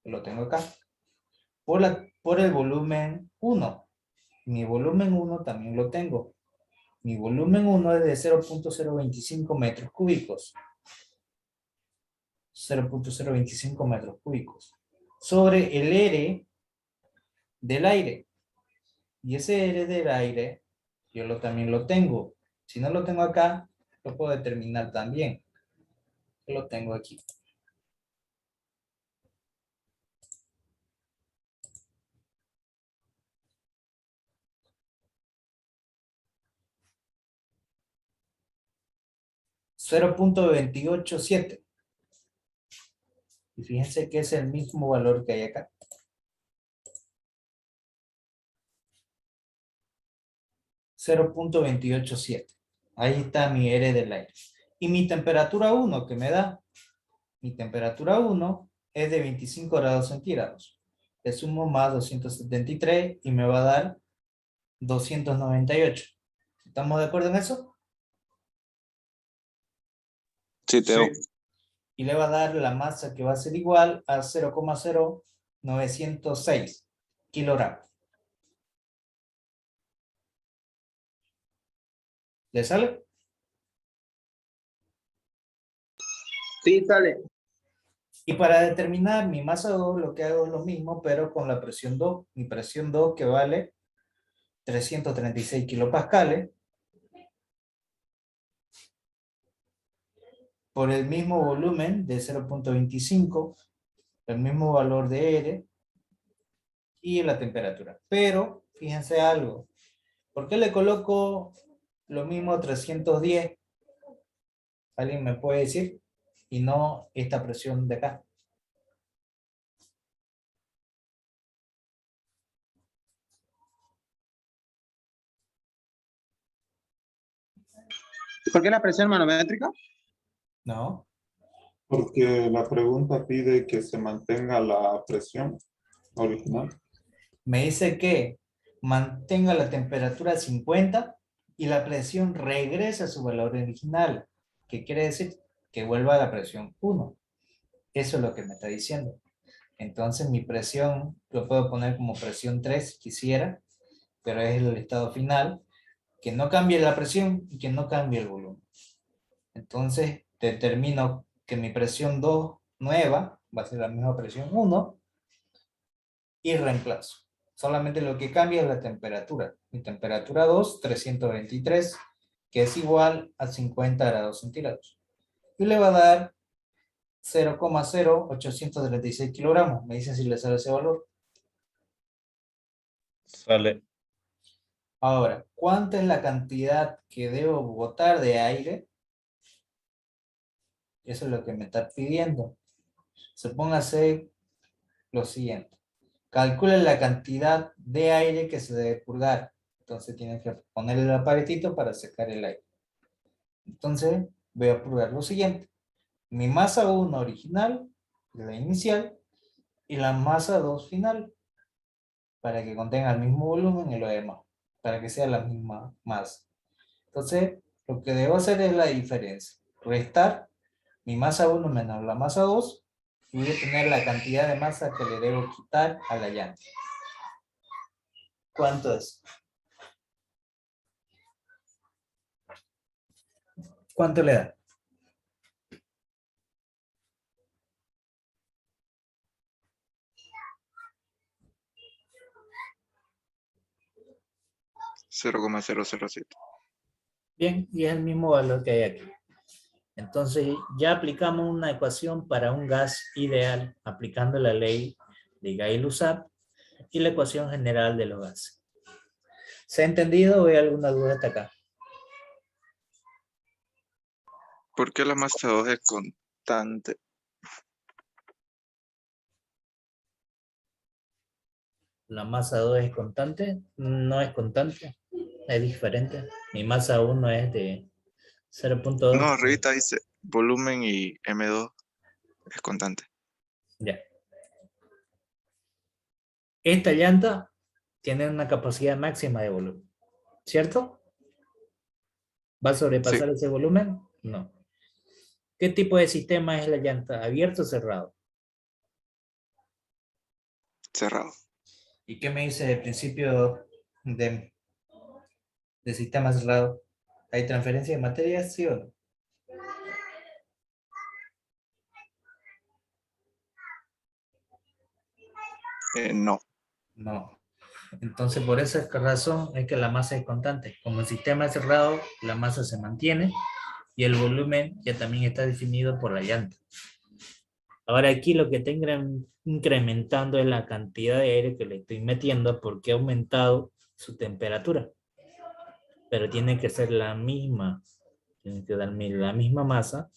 lo tengo acá, por el volumen 1. Mi volumen 1 también lo tengo. Mi volumen 1 es de 0.025 metros cúbicos. 0.025 metros cúbicos. Sobre el R del aire. Y ese R del aire, yo también lo tengo. Si no lo tengo acá, lo puedo determinar también. Lo tengo aquí. .287. Y fíjense que es el mismo valor que hay acá. 0.287. Ahí está mi R del aire. Y mi temperatura 1 que me da, mi temperatura 1 es de 25 grados centígrados. Le sumo más 273 y me va a dar 298. ¿Estamos de acuerdo en eso? Sí, Teo. Y le va a dar la masa que va a ser igual a 0,0906 kilogramos. ¿Le sale? Sí, sale. Y para determinar mi masa 2, lo que hago es lo mismo, pero con la presión 2. Mi presión 2 que vale 336 kilopascales. Por el mismo volumen de 0.25, el mismo valor de R y la temperatura. Pero, fíjense algo. ¿Por qué le coloco lo mismo 310? ¿Alguien me puede decir? Y no esta presión de acá. ¿Por qué la presión manométrica? ¿No? Porque la pregunta pide que se mantenga la presión original. Me dice que mantenga la temperatura a 50 y la presión regresa a su valor original. ¿Qué quiere decir? Que vuelva a la presión 1. Eso es lo que me está diciendo. Entonces mi presión, lo puedo poner como presión 3 si quisiera, pero es el estado final, que no cambie la presión y que no cambie el volumen. Entonces determino que mi presión 2 nueva va a ser la misma presión 1 y reemplazo. Solamente lo que cambia es la temperatura. Mi temperatura 2, 323, que es igual a 50 grados centígrados. Y le va a dar 0,0836 kilogramos. Me dicen si le sale ese valor. Sale. Ahora, ¿cuánta es la cantidad que debo botar de aire? Eso es lo que me está pidiendo. Supóngase lo siguiente. Calcula la cantidad de aire que se debe purgar. Entonces tienes que ponerle el aparatito para secar el aire. Entonces voy a purgar lo siguiente. Mi masa 1 original, la inicial, y la masa 2 final, para que contenga el mismo volumen y lo demás, para que sea la misma masa. Entonces, lo que debo hacer es la diferencia. restar mi masa 1 menos la masa 2 y voy a tener la cantidad de masa que le debo quitar a la llanta. ¿Cuánto es? ¿Cuánto le da? $0,007. Bien, y es el mismo valor que hay aquí. Entonces ya aplicamos una ecuación para un gas ideal aplicando la ley de Gay-Lussac y la ecuación general de los gases. ¿Se ha entendido o hay alguna duda hasta acá? ¿Por qué la masa 2 es constante? La masa 2 es constante, no es constante, es diferente. Mi masa 1 es de 0.2. No, arribita dice volumen y M2 es constante. Ya. Esta llanta tiene una capacidad máxima de volumen, ¿cierto? ¿Va a sobrepasar ese volumen? No. ¿Qué tipo de sistema es la llanta? ¿Abierto o cerrado? Cerrado. ¿Y qué me dice el principio de sistema cerrado? ¿Hay transferencia de materia, sí o no? No. No. Entonces, por esa razón es que la masa es constante. Como el sistema es cerrado, la masa se mantiene y el volumen ya también está definido por la llanta. Ahora aquí lo que está incrementando es la cantidad de aire que le estoy metiendo porque ha aumentado su temperatura. Pero tiene que ser la misma. Tiene que darme la misma masa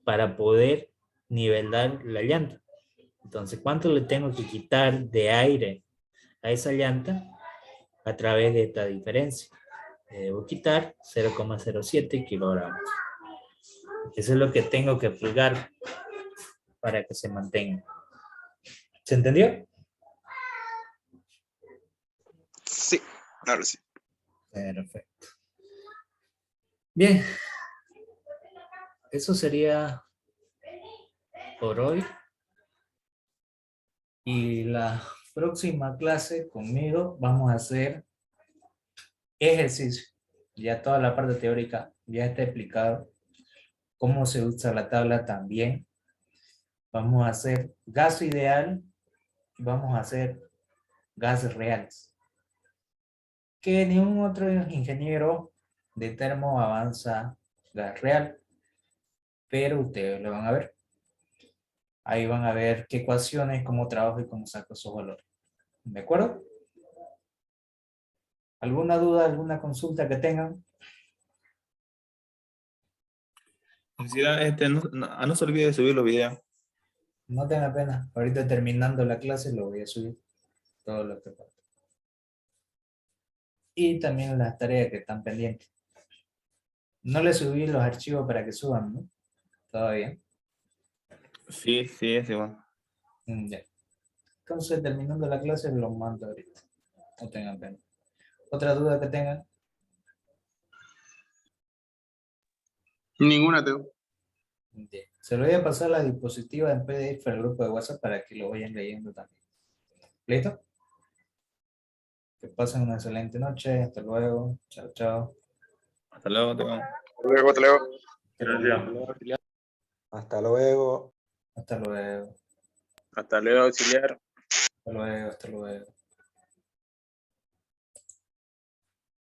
para poder nivelar la llanta. Entonces, ¿cuánto le tengo que quitar de aire a esa llanta a través de esta diferencia? Le debo quitar 0,07 kilogramos. Eso es lo que tengo que aplicar para que se mantenga. ¿Se entendió? Sí, claro sí. Perfecto. Bien. Eso sería por hoy. Y la próxima clase conmigo vamos a hacer ejercicio. Ya toda la parte teórica ya está explicado. Cómo se usa la tabla también. Vamos a hacer gas ideal y vamos a hacer gases reales. Que ningún otro ingeniero de termo avanza gas real. Pero ustedes lo van a ver. Ahí van a ver qué ecuaciones, cómo trabajo y cómo saco esos valores. ¿De acuerdo? ¿Alguna duda, alguna consulta que tengan? Oficial, no se olvide de subir los videos. No tenga pena. Ahorita terminando la clase lo voy a subir. Todo lo que falta. Y también las tareas que están pendientes. No les subí los archivos para que suban, ¿no? Todavía. Sí, es igual. Ya. Entonces, terminando la clase, los mando ahorita. No tengan pena. ¿Otra duda que tengan? Ninguna tengo. Bien. Se lo voy a pasar la diapositiva en PDF al grupo de WhatsApp para que lo vayan leyendo también. ¿Listo? Que pasen una excelente noche. Hasta luego. Chao, chao. Hasta luego, Teo. Luego te leo. Gracias. Hasta luego. Hasta luego. Hasta luego, auxiliar. Hasta luego. Hasta luego.